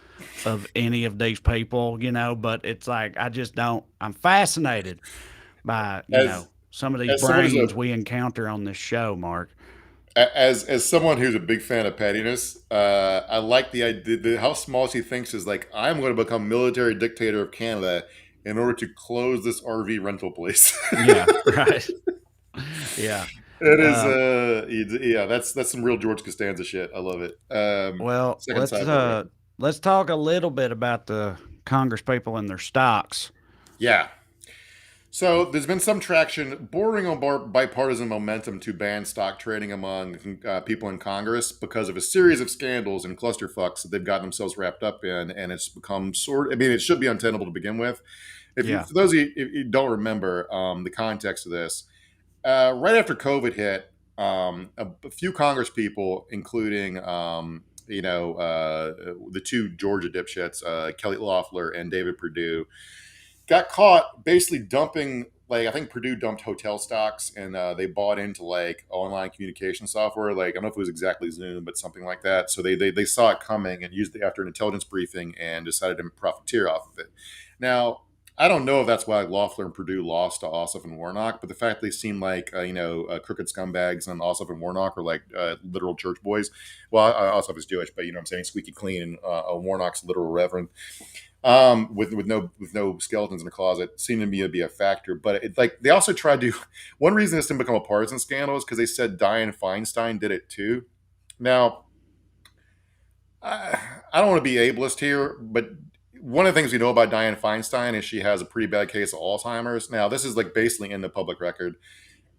of any of these people, but it's like, I just don't, I'm fascinated by, some of these As someone who's brains we encounter on this show, Mark. as someone who's a big fan of pettiness, I like the idea how small she thinks is like, I'm going to become military dictator of Canada in order to close this RV rental place. Yeah, right. Yeah. It is yeah, that's some real George Costanza shit. I love it. Well, Second side. let's talk a little bit about the Congress people and their stocks. Yeah. So there's been some traction bordering on bipartisan momentum to ban stock trading among people in Congress because of a series of scandals and clusterfucks that they've gotten themselves wrapped up in, and it's become I mean, it should be untenable to begin with. For those of you if you don't remember the context of this, right after COVID hit, a few Congress people, including the two Georgia dipshits, Kelly Loeffler and David Perdue, got caught basically dumping, like, I think Purdue dumped hotel stocks, and they bought into like online communication software. Like, I don't know if it was exactly Zoom, but something like that. So they saw it coming and used it after an intelligence briefing and decided to profiteer off of it. Now, I don't know if that's why Loeffler and Purdue lost to Ossoff and Warnock, but the fact they seem like crooked scumbags, and Ossoff and Warnock are like literal church boys. Well, Ossoff is Jewish, but you know what I'm saying, squeaky clean, and Warnock's literal reverend. With no skeletons in the closet, seemed to me to be a factor. But it, like, they also tried to. One reason this didn't become a partisan scandal is because they said Dianne Feinstein did it too. Now, I don't want to be ableist here, but one of the things we know about Dianne Feinstein is she has a pretty bad case of Alzheimer's. Now, this is like basically in the public record.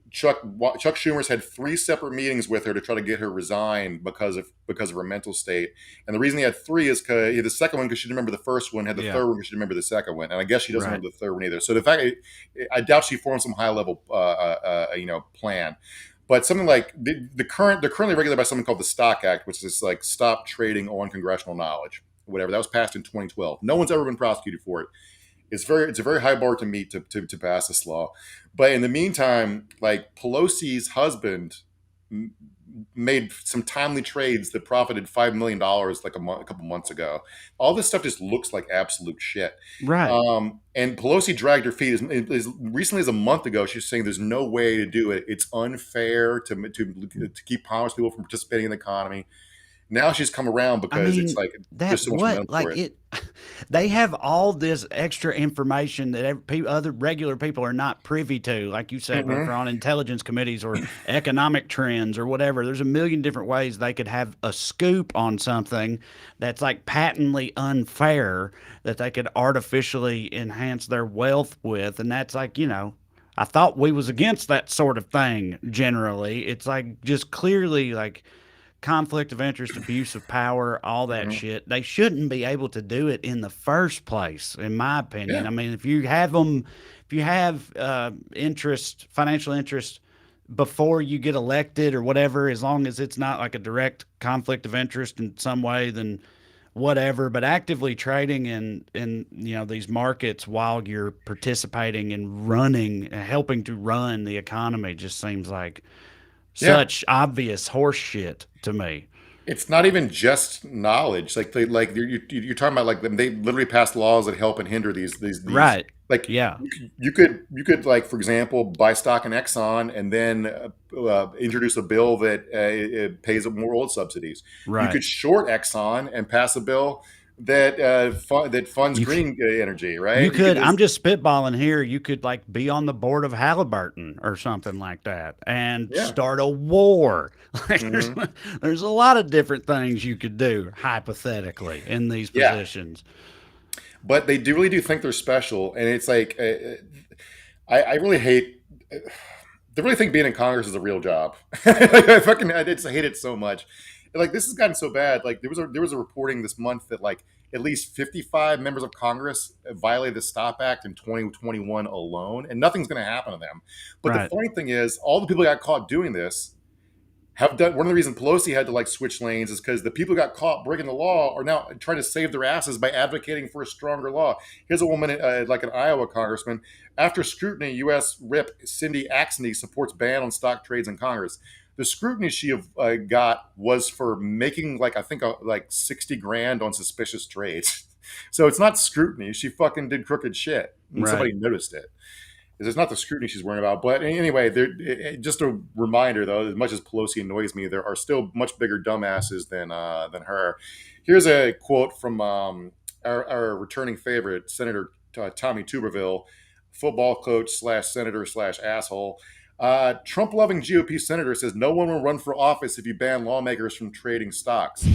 Chuck Schumer's had 3 separate meetings with her to try to get her resigned because of her mental state. And the reason he had 3 is because the second one because she didn't remember the first one, had the third one because she didn't remember the second one, and I guess she doesn't remember the third one either. So the fact, I doubt she formed some high level plan. But something like they're currently regulated by something called the Stock Act, which is like stop trading on congressional knowledge, whatever. That was passed in 2012. No one's ever been prosecuted for it. It's a very high bar to meet to pass this law. But in the meantime, like, Pelosi's husband made some timely trades that profited $5 million like a couple months ago. All this stuff just looks like absolute shit. Right. And Pelosi dragged her feet as recently as a month ago. She was saying there's no way to do it. It's unfair to keep Congress people from participating in the economy. Now she's come around because it's like there's so much momentum for it. They have all this extra information that other regular people are not privy to, like you said, whether on intelligence committees or economic trends or whatever. There's a million different ways they could have a scoop on something that's like patently unfair that they could artificially enhance their wealth with, and that's like, I thought we was against that sort of thing generally. It's like just clearly like conflict of interest, abuse of power, all that shit. They shouldn't be able to do it in the first place, in my opinion. Yeah. I mean, if you have financial interest before you get elected or whatever, as long as it's not like a direct conflict of interest in some way, then whatever. But actively trading in these markets while you're participating in helping to run the economy just seems like such obvious horse shit to me. It's not even just knowledge. Like you're talking about, like, they literally pass laws that help and hinder these right. Like, you could like, for example, buy stock in Exxon and then introduce a bill that it pays more oil subsidies. Right. You could short Exxon and pass a bill that funds green energy, right? You could. I'm just spitballing here. You could like be on the board of Halliburton or something like that and start a war. There's a lot of different things you could do hypothetically in these positions. But they really do think they're special, and it's like I really hate. They really think being in Congress is a real job. I just hate it so much. Like, this has gotten so bad. Like, there was a reporting this month that like at least 55 members of Congress violated the Stop Act in 2021 alone, and nothing's going to happen to them. But the funny thing is, all the people who got caught doing this have done. One of the reasons Pelosi had to like switch lanes is because the people who got caught breaking the law are now trying to save their asses by advocating for a stronger law. Here's a woman, like an Iowa congressman. After scrutiny, U.S. Rep. Cindy Axne supports ban on stock trades in Congress. The scrutiny she got was for making like, I think like 60 grand on suspicious trades. So it's not scrutiny. She fucking did crooked shit, and somebody noticed it. It's not the scrutiny she's worrying about. But anyway, just a reminder, though, as much as Pelosi annoys me, there are still much bigger dumbasses than her. Here's a quote from our returning favorite, Senator Tommy Tuberville, football coach / senator / asshole. Trump-loving GOP senator says no one will run for office if you ban lawmakers from trading stocks.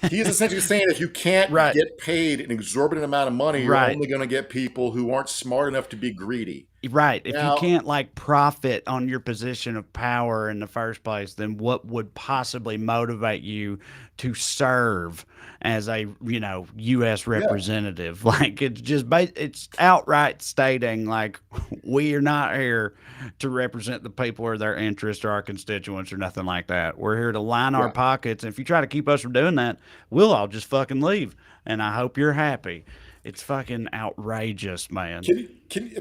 He is essentially saying if you can't get paid an exorbitant amount of money, you're only going to get people who aren't smart enough to be greedy. Right. If you can't like profit on your position of power in the first place, then what would possibly motivate you to serve as a, U.S. representative? Yeah. Like it's outright stating like we are not here to represent the people or their interests or our constituents or nothing like that. We're here to line our pockets. And if you try to keep us from doing that, we'll all just fucking leave. And I hope you're happy. It's fucking outrageous, man.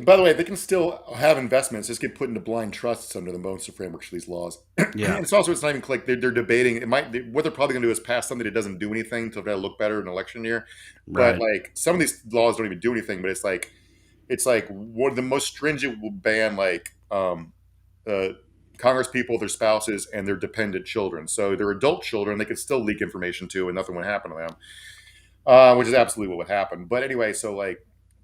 By the way, they can still have investments, just get put into blind trusts under the most frameworks for these laws. Yeah, it's not even like they're debating. What they're probably going to do is pass something that doesn't do anything to look better in an election year. Right. But like some of these laws don't even do anything. But it's like one of the most stringent will ban Congress people, their spouses, and their dependent children. So their adult children, they could still leak information to, and nothing would happen to them. Which is absolutely what would happen. But anyway,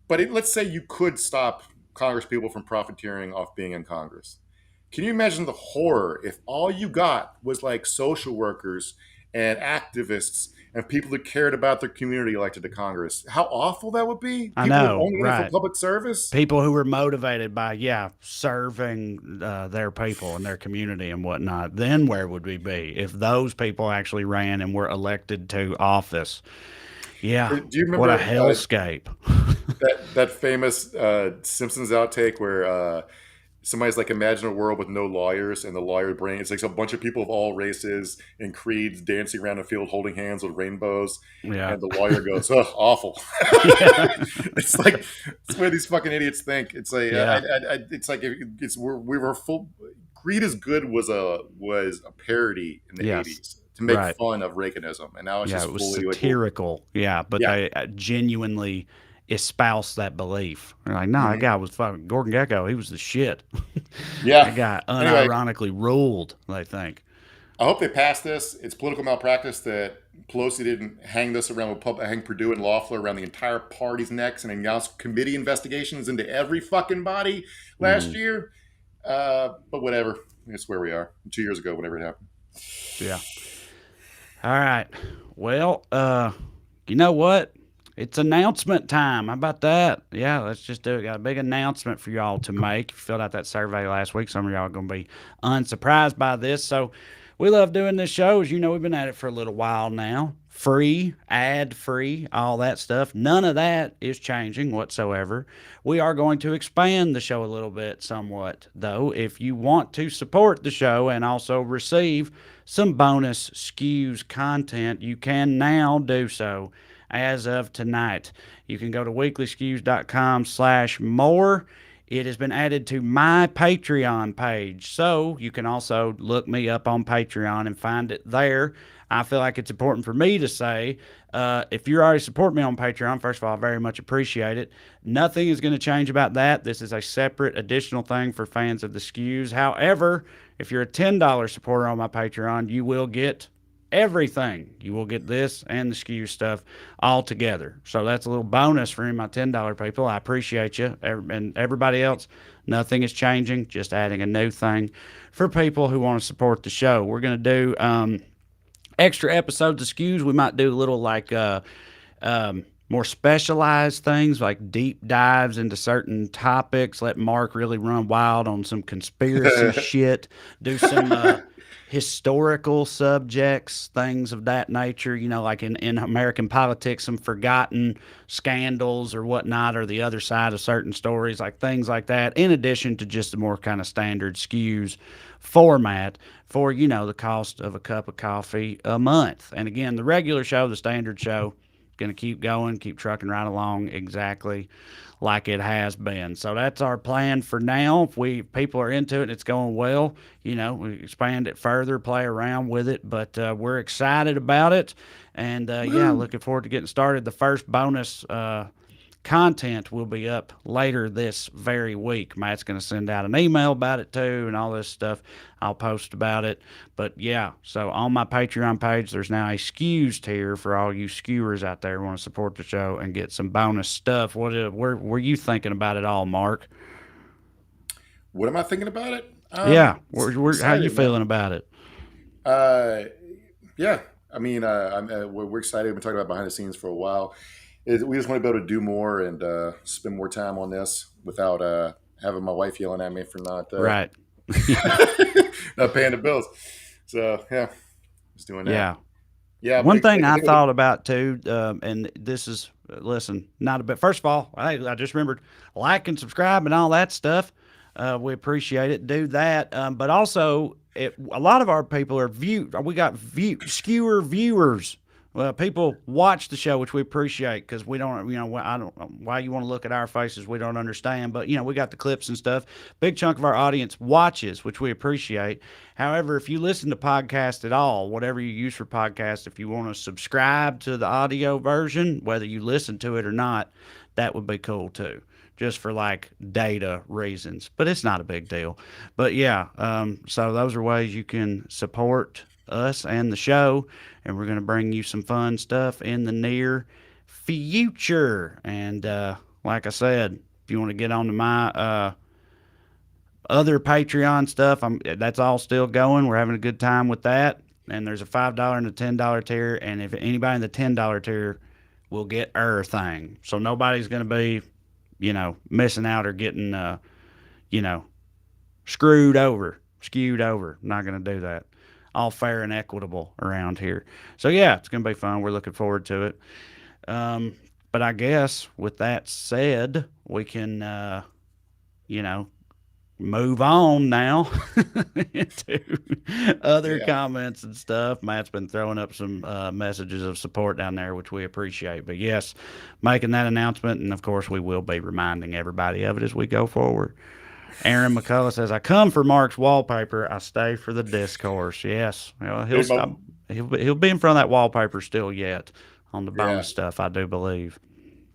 let's say you could stop Congress people from profiteering off being in Congress. Can you imagine the horror if all you got was like social workers and activists and people that cared about their community elected to Congress? How awful that would be. People I know, only for public service. People who were motivated by serving their people and their community and whatnot. Then where would we be if those people actually ran and were elected to office? Yeah, do you remember what a hellscape. that famous Simpsons outtake where somebody's like, imagine a world with no lawyers, and the lawyer brain, it's like a bunch of people of all races and creeds dancing around a field holding hands with rainbows. Yeah. And the lawyer goes, oh, awful. It's like, it's where these fucking idiots think. It's like, we were full. Greed is Good was a parody in the 80s. To make fun of Reaganism, and now it's just it was satirical. They genuinely espouse that belief. They're like, no, that guy was fucking Gordon Gekko. He was the shit. That guy unironically ruled. They think. I hope they pass this. It's political malpractice that Pelosi didn't hang this around hang Perdue and Loeffler around the entire party's necks and announced committee investigations into every fucking body last year. But whatever. That's where we are. 2 years ago, whenever it happened. Yeah. All right. Well, you know what? It's announcement time. How about that? Yeah, let's just do it. Got a big announcement for y'all to make. You filled out that survey last week. Some of y'all are going to be unsurprised by this. So we love doing this show. As you know, we've been at it for a little while now. Free, ad-free, all that stuff. None of that is changing whatsoever. We are going to expand the show a little bit somewhat, though. If you want to support the show and also receive some bonus Skews content, you can now do so as of tonight. You can go to weeklyskews.com/more. It has been added to my Patreon page, so you can also look me up on Patreon and find it there. I feel like it's important for me to say, if you're already supporting me on Patreon, first of all, I very much appreciate it. Nothing is going to change about that. This is a separate additional thing for fans of the Skews. However, if you're a $10 supporter on my Patreon, you will get everything. You will get this and the Skews stuff all together. So that's a little bonus for my $10 people. I appreciate you. And everybody else, nothing is changing, just adding a new thing for people who want to support the show. We're going to do extra episodes of Skews. We might do a little like more specialized things, like deep dives into certain topics. Let Mark really run wild on some conspiracy shit. Do some historical subjects, things of that nature, you know, like in American politics, some forgotten scandals or whatnot, or the other side of certain stories, like things like that, in addition to just the more kind of standard Skews format for, you know, the cost of a cup of coffee a month. And again, the regular show, the standard show, going to keep going, keep trucking right along exactly like it has been. So that's our plan for now. If people are into it and it's going well, you know, we expand it further, play around with it, but we're excited about it. And yeah, looking forward to getting started. The first bonus content will be up later this very week. Matt's going to send out an email about it too, and all this stuff. I'll post about it. But yeah, so on my Patreon page, there's now a Skews tier for all you skewers out there who want to support the show and get some bonus stuff. Where were you thinking about it all, Mark? What am I thinking about it? Yeah, how you feeling about it? Yeah, I mean, we're excited. We've been talking about behind the scenes for a while. We just want to be able to do more and spend more time on this without having my wife yelling at me for not right not paying the bills. So yeah, just doing that. Yeah. One thing I thought about too, and this is not a bit. First of all, I just remembered like and subscribe and all that stuff. We appreciate it. Do that, but also a lot of our people are we got skewer viewers. Well, people watch the show, which we appreciate because we don't, I don't why you want to look at our faces, we don't understand. But, we got the clips and stuff. Big chunk of our audience watches, which we appreciate. However, if you listen to podcasts at all, whatever you use for podcasts, if you want to subscribe to the audio version, whether you listen to it or not, that would be cool too, just for like data reasons. But it's not a big deal. But yeah, so those are ways you can support us and the show, and we're going to bring you some fun stuff in the near future. And like I said, if you want to get on to my other Patreon stuff, that's all still going. We're having a good time with that. And there's a $5 and a $10 tier, and if anybody in the $10 tier will get everything, so nobody's going to be missing out or getting skewed over. I'm not going to do that. All fair and equitable around here. So yeah, it's going to be fun. We're looking forward to it. But I guess with that said, we can, move on now into other comments and stuff. Matt's been throwing up some messages of support down there, which we appreciate. But yes, making that announcement, and of course we will be reminding everybody of it as we go forward. Aaron McCullough says, I come for Mark's wallpaper. I stay for the discourse. Yes. Well, he'll be in front of that wallpaper still yet on the bonus stuff, I do believe.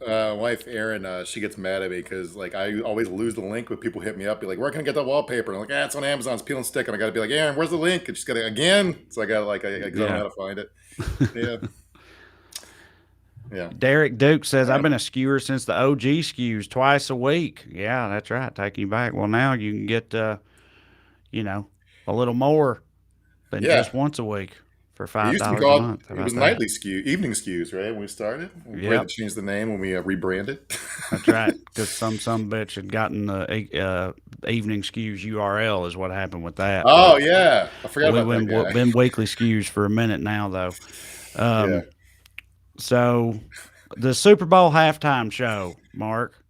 Wife Erin, she gets mad at me because I always lose the link when people hit me up, be like, where can I get that wallpaper? And I'm like, it's on Amazon, it's peel and stick. And I got to be like, Erin, where's the link? And she's got to, again. So I got to I don't know how to find it. Yeah. Yeah. Derek Duke says, I've been a skewer since the OG Skews, twice a week. Yeah, that's right. Taking you back. Well, now you can get, a little more than just once a week for $5 a month. It was nightly evening Skews, right? When we started. We had to change the name when we rebranded. That's right. Because some bitch had gotten the evening Skews URL is what happened with that. Oh, yeah. I forgot about that guy. We've been weekly Skews for a minute now, though. So, the Super Bowl halftime show, Mark.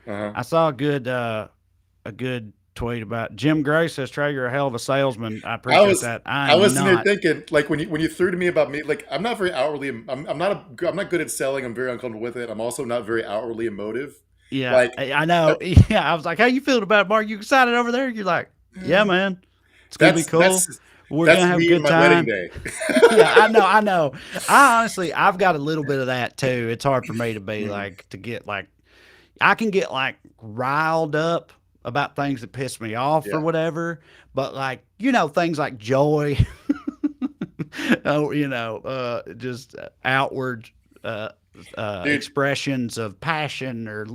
I saw a good tweet about Jim Gray says, Trey, you're a hell of a salesman. I appreciate that. I was sitting there thinking, when you threw to me about me, I'm not very outwardly. I'm not good at selling. I'm very uncomfortable with it. I'm also not very outwardly emotive. Yeah, I know. Yeah, I was like, how you feeling about it, Mark? You excited over there? You're like, yeah, man. It's gonna be cool. We're gonna have a good time. Yeah, I know. I've got a little bit of that too. It's hard for me to be I can get riled up about things that piss me off or whatever, but things like joy, just outward expressions of passion or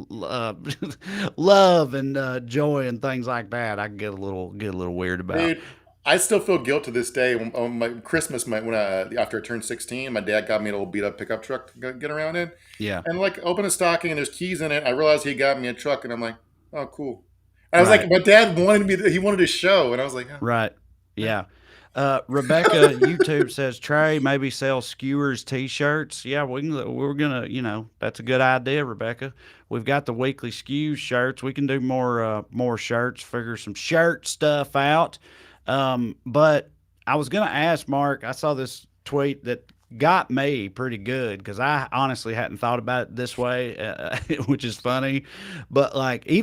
love and joy and things like that. I can get a little weird about. Dude, I still feel guilt to this day. On my Christmas, after I turned 16, my dad got me an old beat up pickup truck to get around in. Yeah. And open a stocking and there's keys in it. I realized he got me a truck and I'm like, oh, cool. And I was like, my dad wanted to show, and I was like, right, yeah. Rebecca YouTube says, Trey, maybe sell skewers T-shirts. Yeah, we're gonna, that's a good idea, Rebecca. We've got the weekly Skews shirts. We can do more shirts. Figure some shirt stuff out. But I was gonna ask Mark. I saw this tweet that got me pretty good because I honestly hadn't thought about it this way, which is funny. But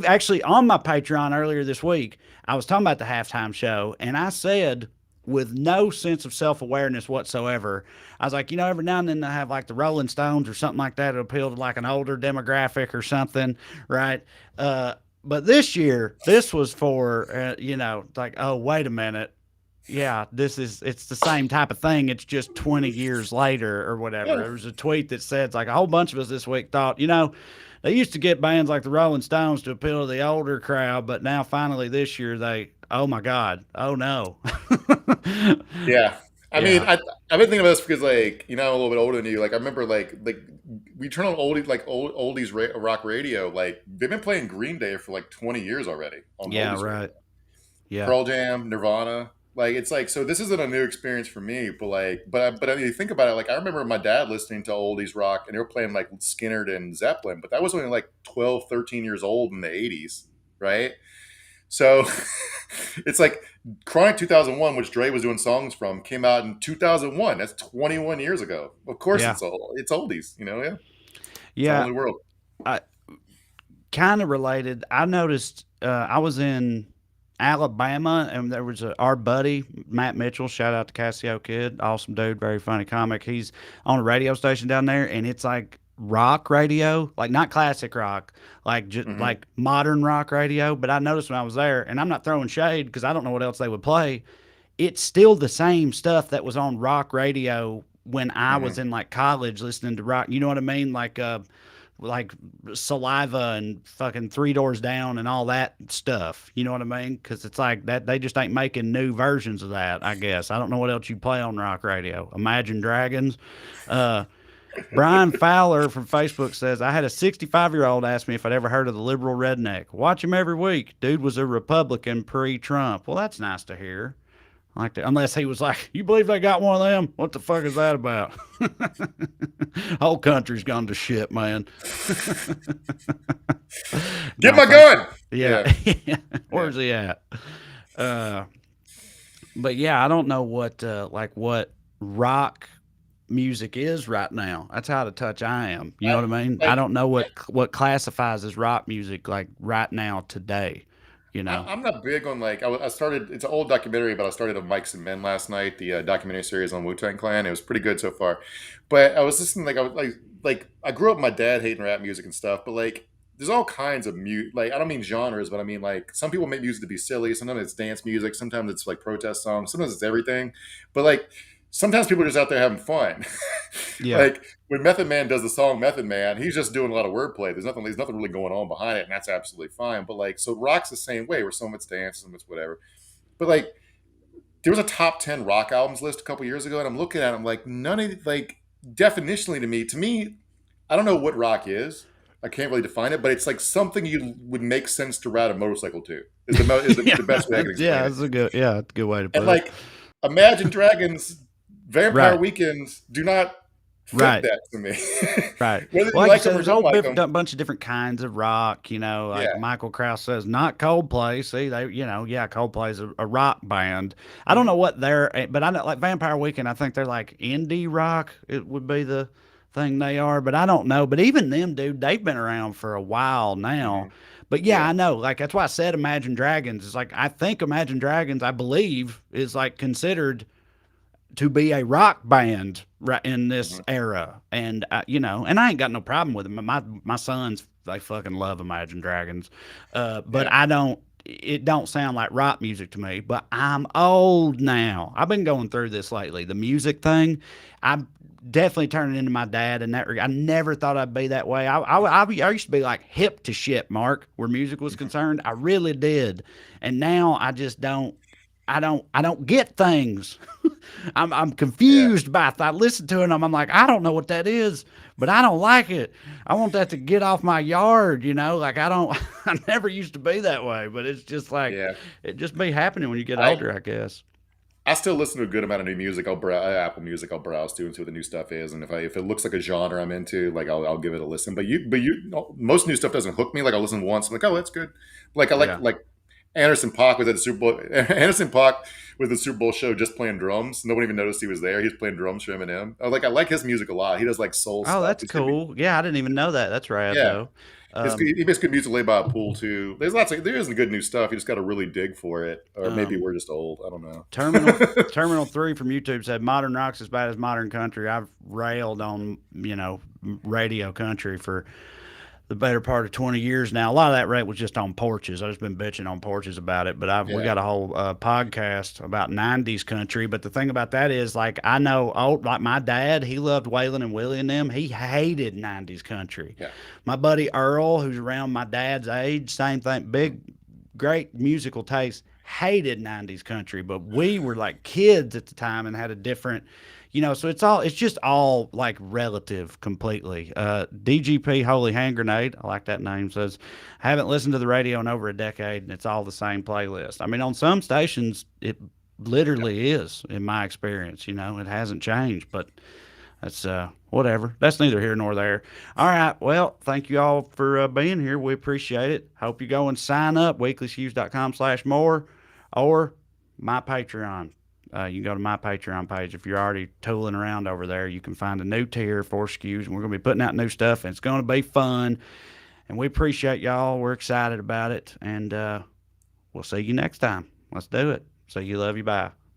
actually on my Patreon earlier this week, I was talking about the halftime show, and I said with no sense of self-awareness whatsoever. I was like, every now and then they have like the Rolling Stones or something like that to appeal to like an older demographic or something, right? But this year, this was for, like, oh, wait a minute. Yeah, it's the same type of thing. It's just 20 years later or whatever. Yeah. There was a tweet that said, like, a whole bunch of us this week thought, they used to get bands like the Rolling Stones to appeal to the older crowd, but now finally this year oh my God, oh no. Yeah. I mean, Yeah. I've been thinking about this because, like, I'm a little bit older than you. Like, I remember, like we turn on oldies rock radio. Like, they've been playing Green Day for like 20 years already on Yeah, oldies radio. right. Yeah. Pearl Jam, Nirvana. Like, it's like, so this isn't a new experience for me, but like, but I mean, you think about it, like, I remember my dad listening to oldies rock and they were playing like Skinner and Zeppelin, but that was only like 12, 13 years old in the 80s, right? So it's like Chronic 2001, which Dre was doing songs from, came out in 2001. That's 21 years ago. Of course, Yeah. it's oldies, yeah. Yeah. It's a whole new world. Kind of related. I noticed I was in Alabama, and there was our buddy Matt Mitchell. Shout out to Cassio Kid, awesome dude, very funny comic. He's on a radio station down there, and it's like rock radio, like not classic rock, like just like modern rock radio. But I noticed when I was there, and I'm not throwing shade because I don't know what else they would play. It's still the same stuff that was on rock radio when I was in like college listening to rock. You know what I mean? Like Saliva and fucking Three Doors Down and all that stuff. You know what I mean? Because it's like that they just ain't making new versions of that, I guess. I don't know what else you play on rock radio. Imagine Dragons. Brian Fowler from Facebook says, I had a 65-year-old ask me if I'd ever heard of the liberal redneck. Watch him every week. Dude was a Republican pre-Trump. Well, that's nice to hear. Like that, unless he was like, you believe they got one of them? What the fuck is that about? Whole country's gone to shit, man. Get my gun. Yeah. Where's he at? But yeah, I don't know what what rock music is right now. That's how out of touch I am. You know what I mean? I don't know what classifies as rock music like right now today. I'm not big on I started. It's an old documentary, but I started on Mikes and Men last night. The documentary series on Wu-Tang Clan. It was pretty good so far. But I was listening. I grew up with my dad hating rap music and stuff. But like, there's all kinds of music. Like, I don't mean genres, but I mean like some people make music to be silly. Sometimes it's dance music. Sometimes it's like protest songs. Sometimes it's everything. But like, sometimes people are just out there having fun. Yeah. Like when Method Man does the song Method Man, he's just doing a lot of wordplay. There's nothing really going on behind it, and that's absolutely fine. But like, so rock's the same way, where some of it's dance, some of it's whatever. But like, there was a top 10 rock albums list a couple years ago, and I'm looking at it, I'm like, none of like definitionally to me, I don't know what rock is. I can't really define it, but it's like something you would make sense to ride a motorcycle to. Is the best way I can explain Yeah, it. that's a good way to put And it. like, Imagine Dragons, Vampire Right. Weekends do not fit Right. that to me. Right. Whether Well, you like like you said, them or there's a don't whole like them. bunch of different kinds of rock, like Yeah. Michael Krause says, not Coldplay. See, Coldplay's a rock band. I don't know what but I know like Vampire Weekend, I think they're like indie rock. It would be the thing they are, but I don't know. But even them, dude, they've been around for a while now. But yeah, I know. Like, that's why I said Imagine Dragons. It's like, I think Imagine Dragons, I believe, is like considered to be a rock band right in this era. And, and I ain't got no problem with them. My sons, they fucking love Imagine Dragons. But it don't sound like rock music to me, but I'm old now. I've been going through this lately. The music thing, I'm definitely turning into my dad in that regard. I never thought I'd be that way. I used to be like hip to shit, Mark, where music was concerned. I really did. And now I just don't get things. I'm confused by it. I listen to it and I'm like, I don't know what that is, but I don't like it. I want that to get off my yard, like I never used to be that way, but it's just like, it just be happening when you get older, I guess. I still listen to a good amount of new music. Apple Music, I'll browse to and see what the new stuff is, and if it looks like a genre I'm into, like I'll give it a listen. But most new stuff doesn't hook me. Like I'll listen once, I'm like, oh, that's good. Like I like Anderson .Paak was at the Super Bowl. Anderson .Paak was at the Super Bowl show just playing drums. Nobody even noticed he was there. He was playing drums for Eminem. I like his music a lot. He does like soul Oh, stuff. that's cool. Yeah, I didn't even know that. That's rad, Yeah. though. He makes good music laid by a pool too. There is good new stuff. You just got to really dig for it, or maybe we're just old. I don't know. Terminal 3 from YouTube said modern rock's as bad as modern country. I've railed on radio country for the better part of 20 years now. A lot of that rate was just on porches. I've just been bitching on porches about it. But we got a whole podcast about 90s country. But the thing about that is, like, I know, like my dad, he loved Waylon and Willie and them. He hated 90s country. Yeah. My buddy Earl, who's around my dad's age, same thing, great musical taste, hated 90s country. But we were like kids at the time and had a different... so it's just all like relative completely. DGP Holy Hand Grenade, I like that name, says, haven't listened to the radio in over a decade and it's all the same playlist. I mean, on some stations, it literally is, in my experience, it hasn't changed, but that's whatever. That's neither here nor there. All right. Well, thank you all for being here. We appreciate it. Hope you go and sign up, weeklyskews.com/more or my Patreon. You can go to my Patreon page. If you're already tooling around over there, you can find a new tier for Skews, and we're going to be putting out new stuff, and it's going to be fun. And we appreciate y'all. We're excited about it, and we'll see you next time. Let's do it. See you. Love you. Bye.